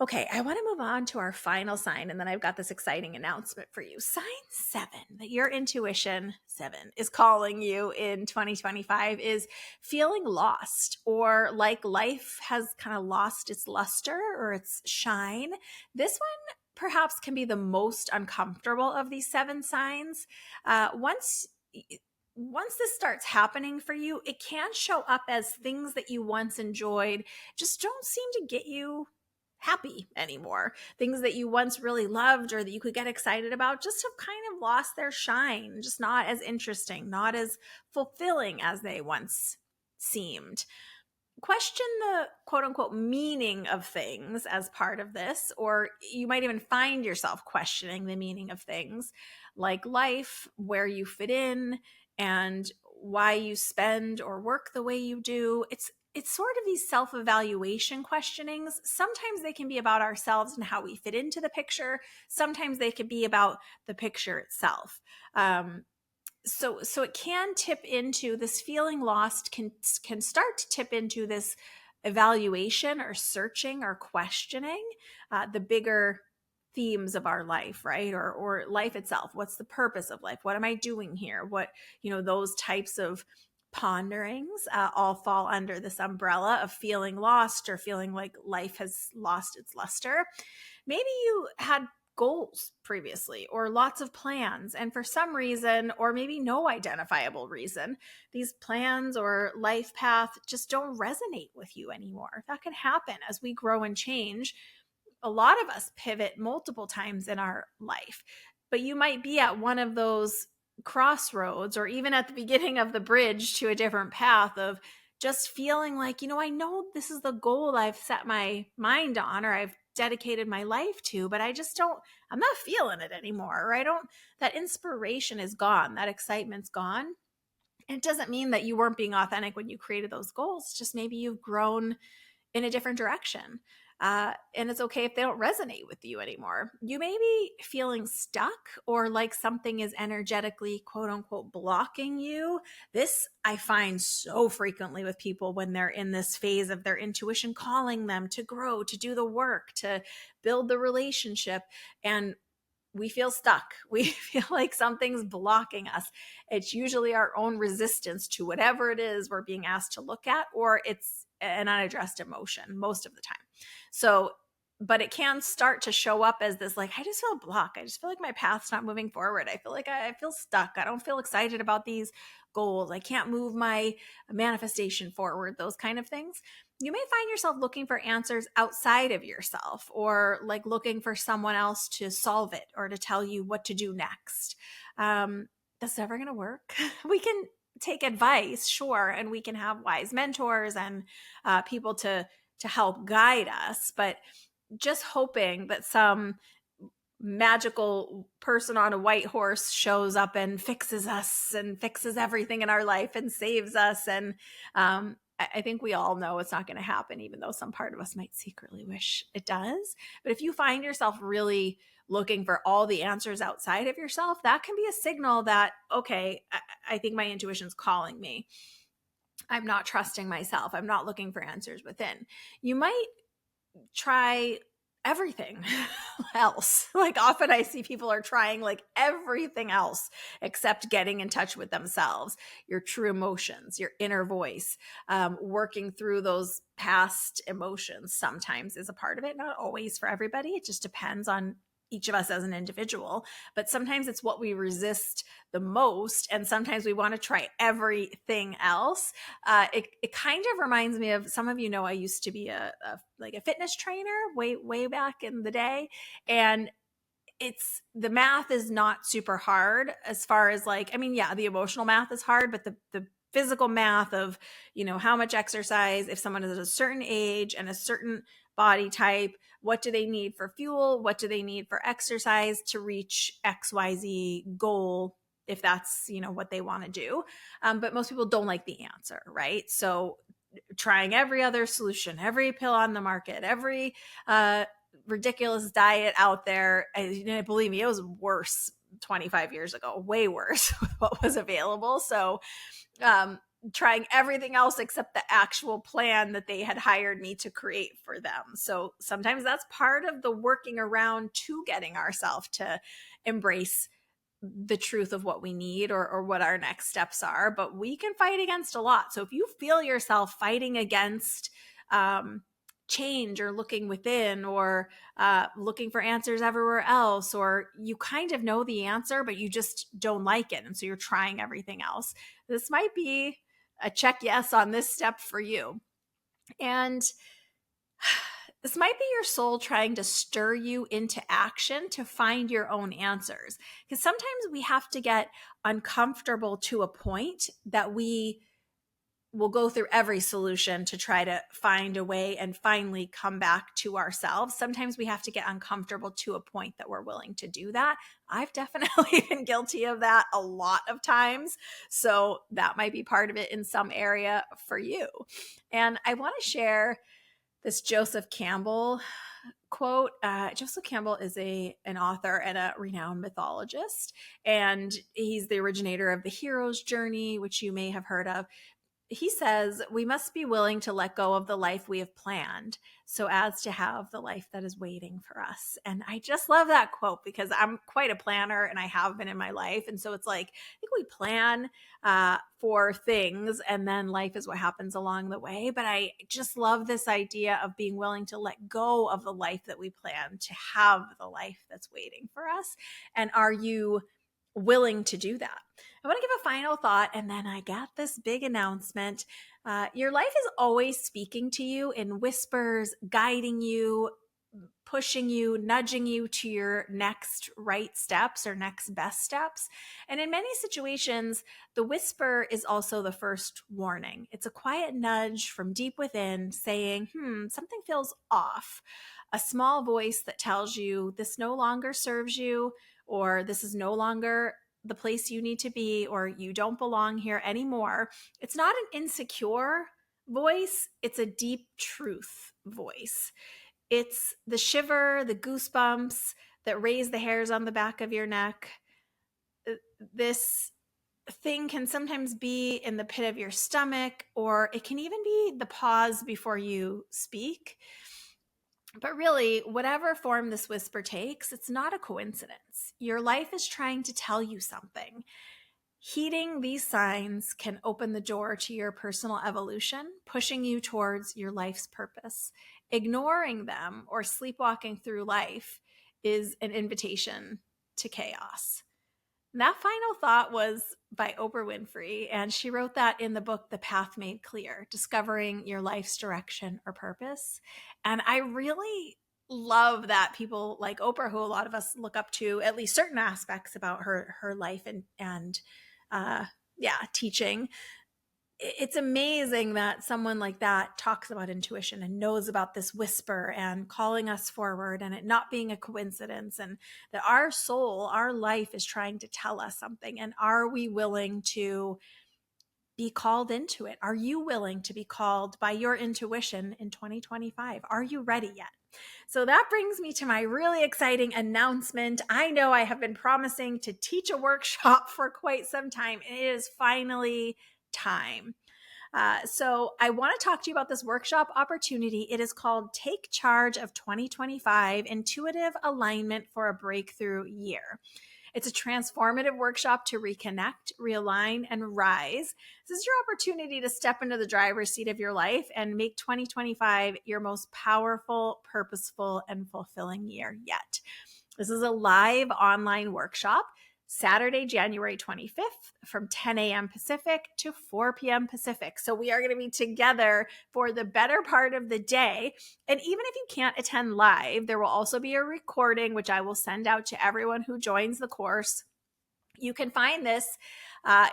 Okay, I want to move on to our final sign, and then I've got this exciting announcement for you. Sign 7, that your intuition 7 is calling you in 2025, is feeling lost, or like life has kind of lost its luster or its shine. This one perhaps can be the most uncomfortable of these 7 signs. Once this starts happening for you, it can show up as things that you once enjoyed just don't seem to get you happy anymore. Things that you once really loved or that you could get excited about just have kind of lost their shine, just not as interesting, not as fulfilling as they once seemed. Question the quote unquote meaning of things as part of this, or you might even find yourself questioning the meaning of things like life, where you fit in, and why you spend or work the way you do. It's sort of these self-evaluation questionings. Sometimes they can be about ourselves and how we fit into the picture. Sometimes they could be about the picture itself. So it can tip into this feeling lost, can start to tip into this evaluation or searching or questioning the bigger themes of our life, right? Or life itself. What's the purpose of life? What am I doing here? What, those types of ponderings all fall under this umbrella of feeling lost or feeling like life has lost its luster. Maybe you had goals previously or lots of plans, and for some reason, or maybe no identifiable reason, these plans or life path just don't resonate with you anymore. That can happen as we grow and change. A lot of us pivot multiple times in our life, but you might be at one of those crossroads or even at the beginning of the bridge to a different path of just feeling like, I know this is the goal I've set my mind on or I've dedicated my life to, but I'm not feeling it anymore, or that inspiration is gone, that excitement's gone. And it doesn't mean that you weren't being authentic when you created those goals, just maybe you've grown in a different direction. And it's okay if they don't resonate with you anymore. You may be feeling stuck or like something is energetically, quote unquote, blocking you. This I find so frequently with people when they're in this phase of their intuition calling them to grow, to do the work, to build the relationship. And we feel stuck. We feel like something's blocking us. It's usually our own resistance to whatever it is we're being asked to look at, or it's an unaddressed emotion most of the time. So, but it can start to show up as this, like, I just feel blocked. I just feel like my path's not moving forward. I feel like I feel stuck. I don't feel excited about these goals. I can't move my manifestation forward, those kind of things. You may find yourself looking for answers outside of yourself, or like looking for someone else to solve it or to tell you what to do next. That's never going to work. We can take advice, sure, and we can have wise mentors and people to help guide us, but just hoping that some magical person on a white horse shows up and fixes us and fixes everything in our life and saves us. And I think we all know it's not going to happen, even though some part of us might secretly wish it does. But if you find yourself really looking for all the answers outside of yourself, that can be a signal that, okay, I think my intuition's calling me. I'm not trusting myself. I'm not looking for answers within. You might try everything else. Like often I see people are trying like everything else except getting in touch with themselves, your true emotions, your inner voice, working through those past emotions sometimes is a part of it. Not always for everybody. It just depends on each of us as an individual, but sometimes it's what we resist the most. And sometimes we want to try everything else. It kind of reminds me of, some of you know, I used to be a fitness trainer way back in the day. And it's, the math is not super hard as far as like, I mean, yeah, the emotional math is hard, but the physical math of, you know, how much exercise, if someone is at a certain age and a certain body type, what do they need for fuel? What do they need for exercise to reach XYZ goal? If that's, you know, what they want to do. But most people don't like the answer, right? So trying every other solution, every pill on the market, every ridiculous diet out there. And believe me, it was worse 25 years ago, way worse what was available. So trying everything else except the actual plan that they had hired me to create for them. So sometimes that's part of the working around to getting ourselves to embrace the truth of what we need or what our next steps are. But we can fight against a lot. So if you feel yourself fighting against change or looking within or looking for answers everywhere else, or you kind of know the answer, but you just don't like it, and so you're trying everything else, this might be a check yes on this step for you. And this might be your soul trying to stir you into action to find your own answers. Because sometimes we have to get uncomfortable to a point that we will go through every solution to try to find a way and finally come back to ourselves. Sometimes we have to get uncomfortable to a point that we're willing to do that. I've definitely been guilty of that a lot of times. So that might be part of it in some area for you. And I want to share this Joseph Campbell quote. Joseph Campbell is an author and a renowned mythologist, and he's the originator of the hero's journey, which you may have heard of. He says, we must be willing to let go of the life we have planned so as to have the life that is waiting for us. And I just love that quote because I'm quite a planner and I have been in my life. And so it's like, I think we plan for things and then life is what happens along the way. But I just love this idea of being willing to let go of the life that we plan to have the life that's waiting for us. And are you willing to do that? I want to give a final thought, and then I got this big announcement. Your life is always speaking to you in whispers, guiding you, pushing you, nudging you to your next right steps or next best steps. And in many situations, the whisper is also the first warning. It's a quiet nudge from deep within saying, something feels off. A small voice that tells you this no longer serves you, or this is no longer the place you need to be, or you don't belong here anymore. It's not an insecure voice. It's a deep truth voice. It's the shiver, the goosebumps that raise the hairs on the back of your neck. This thing can sometimes be in the pit of your stomach, or it can even be the pause before you speak. But really, whatever form this whisper takes, it's not a coincidence. Your life is trying to tell you something. Heeding these signs can open the door to your personal evolution, pushing you towards your life's purpose. Ignoring them or sleepwalking through life is an invitation to chaos. That final thought was by Oprah Winfrey, and she wrote that in the book, The Path Made Clear, Discovering Your Life's Direction or Purpose. And I really love that people like Oprah, who a lot of us look up to, at least certain aspects about her life and teaching. It's amazing that someone like that talks about intuition and knows about this whisper and calling us forward and it not being a coincidence, and that our soul, our life is trying to tell us something. And are we willing to be called into it? Are you willing to be called by your intuition in 2025? Are you ready yet? So that brings me to my really exciting announcement. I know I have been promising to teach a workshop for quite some time. It is finally time. So I want to talk to you about this workshop opportunity. It is called Take Charge of 2025, Intuitive Alignment for a Breakthrough Year. It's a transformative workshop to reconnect, realign, and rise. This is your opportunity to step into the driver's seat of your life and make 2025 your most powerful, purposeful, and fulfilling year yet. This is a live online workshop, Saturday, January 25th from 10 a.m. Pacific to 4 p.m. Pacific. So we are going to be together for the better part of the day. And even if you can't attend live, there will also be a recording, which I will send out to everyone who joins the course. You can find this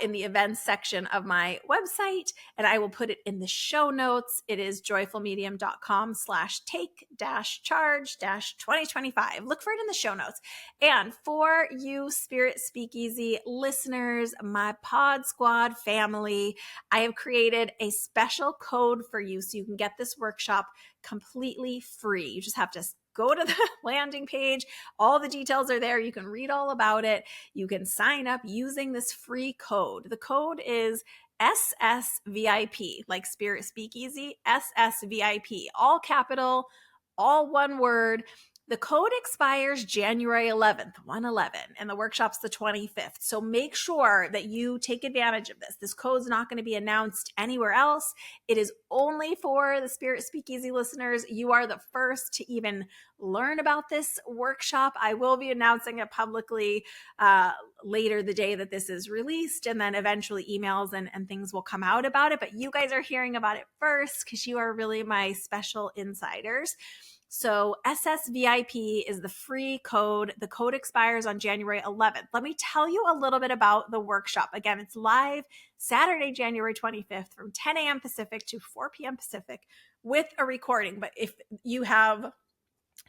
in the events section of my website, and I will put it in the show notes. It is joyfulmedium.com/take-charge-2025. Look for it in the show notes. And for you Spirit Speakeasy listeners, my Pod Squad family, I have created a special code for you so you can get this workshop completely free. You just have to go to the landing page. All the details are there. You can read all about it. You can sign up using this free code. The code is SSVIP, like Spirit Speakeasy, SSVIP, all capital, all one word. The code expires January 11th, 1/11, and the workshop's the 25th. So make sure that you take advantage of this. This code's not going to be announced anywhere else. It is only for the Spirit Speakeasy listeners. You are the first to even learn about this workshop. I will be announcing it publicly later the day that this is released, and then eventually emails and things will come out about it. But you guys are hearing about it first because you are really my special insiders. So SSVIP is the free code. The code expires on January 11th. Let me tell you a little bit about the workshop. Again, it's live Saturday, January 25th from 10 a.m. Pacific to 4 p.m. Pacific with a recording. But if you have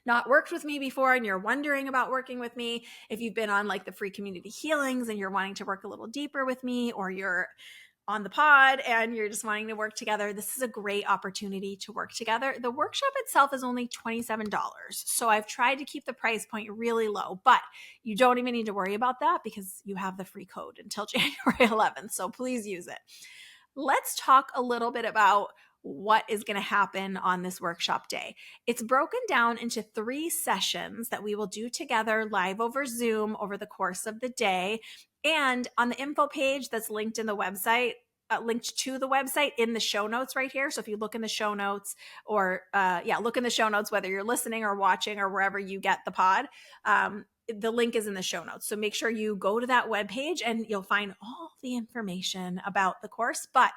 not worked with me before and you're wondering about working with me, if you've been on like the free community healings and you're wanting to work a little deeper with me, or you're on the pod and you're just wanting to work together, this is a great opportunity to work together. The workshop itself is only $27. So I've tried to keep the price point really low, but you don't even need to worry about that because you have the free code until January 11th. So please use it. Let's talk a little bit about what is going to happen on this workshop day. It's broken down into 3 sessions that we will do together live over Zoom over the course of the day. And on the info page that's linked in the website, linked to the website in the show notes right here. So if you look in the show notes or look in the show notes, whether you're listening or watching or wherever you get the pod, the link is in the show notes. So make sure you go to that webpage and you'll find all the information about the course. But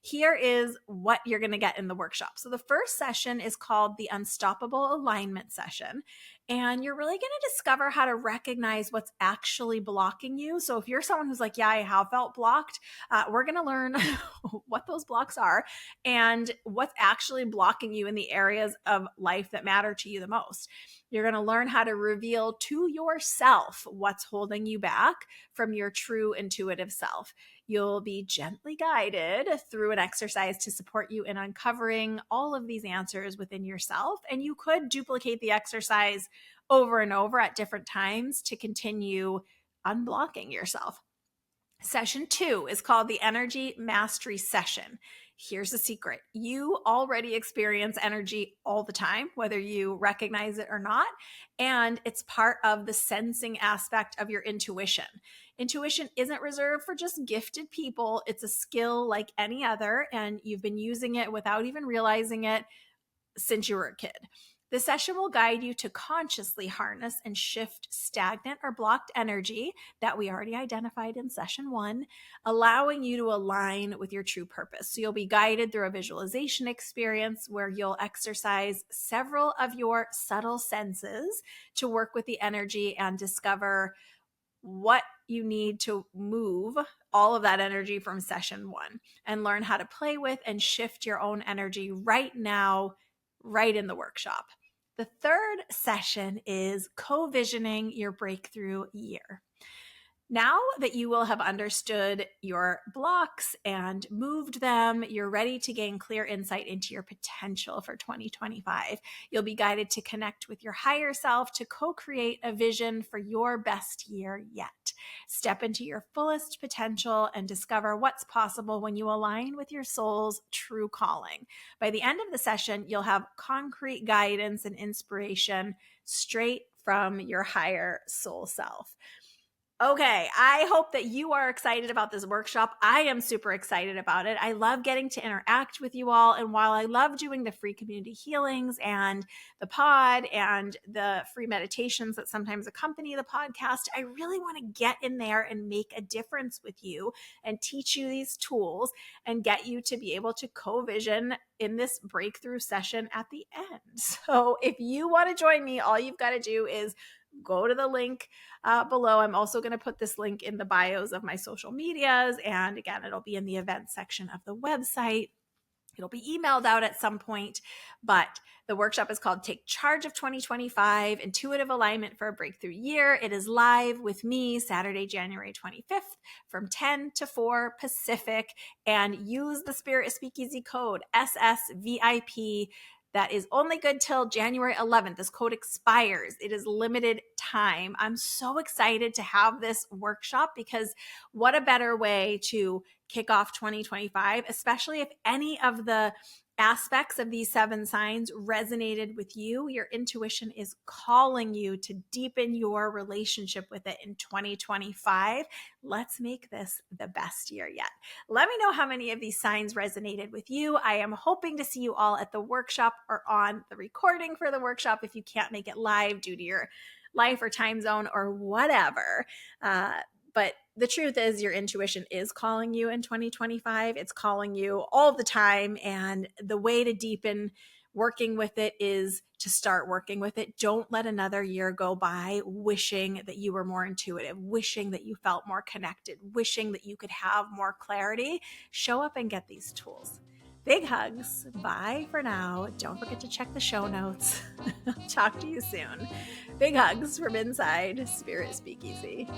here is what you're going to get in the workshop. So the first session is called the Unstoppable Alignment Session. And you're really going to discover how to recognize what's actually blocking you. So if you're someone who's like, yeah, I have felt blocked, we're going to learn what those blocks are and what's actually blocking you in the areas of life that matter to you the most. You're going to learn how to reveal to yourself what's holding you back from your true intuitive self. You'll be gently guided through an exercise to support you in uncovering all of these answers within yourself. And you could duplicate the exercise over and over at different times to continue unblocking yourself. Session 2 is called the Energy Mastery Session. Here's the secret. You already experience energy all the time, whether you recognize it or not. And it's part of the sensing aspect of your intuition. Intuition isn't reserved for just gifted people. It's a skill like any other, and you've been using it without even realizing it since you were a kid. The session will guide you to consciously harness and shift stagnant or blocked energy that we already identified in session 1, allowing you to align with your true purpose. So you'll be guided through a visualization experience where you'll exercise several of your subtle senses to work with the energy and discover what you need to move all of that energy from session 1 and learn how to play with and shift your own energy right now, right in the workshop. The third session is co-visioning your breakthrough year. Now that you will have understood your blocks and moved them, you're ready to gain clear insight into your potential for 2025. You'll be guided to connect with your higher self to co-create a vision for your best year yet. Step into your fullest potential and discover what's possible when you align with your soul's true calling. By the end of the session, you'll have concrete guidance and inspiration straight from your higher soul self. Okay, I hope that you are excited about this workshop. I am super excited about it. I love getting to interact with you all. And while I love doing the free community healings and the pod and the free meditations that sometimes accompany the podcast, I really want to get in there and make a difference with you and teach you these tools and get you to be able to co-vision in this breakthrough session at the end. So if you want to join me, all you've got to do is go to the link below. I'm also going to put this link in the bios of my social medias. And again, it'll be in the events section of the website. It'll be emailed out at some point, but the workshop is called Take Charge of 2025, Intuitive Alignment for a Breakthrough Year. It is live with me Saturday, January 25th from 10 to 4 Pacific, and use the Spirit Speakeasy code SSVIP. That is only good till January 11th. This code expires. It is limited time. I'm so excited to have this workshop because what a better way to kick off 2025, especially if any of the aspects of these 7 signs resonated with you. Your intuition is calling you to deepen your relationship with it in 2025. Let's make this the best year yet. Let me know how many of these signs resonated with you. I am hoping to see you all at the workshop or on the recording for the workshop if you can't make it live due to your life or time zone or whatever. But the truth is your intuition is calling you in 2025. It's calling you all the time. And the way to deepen working with it is to start working with it. Don't let another year go by wishing that you were more intuitive, wishing that you felt more connected, wishing that you could have more clarity. Show up and get these tools. Big hugs. Bye for now. Don't forget to check the show notes. Talk to you soon. Big hugs from inside Spirit Speakeasy.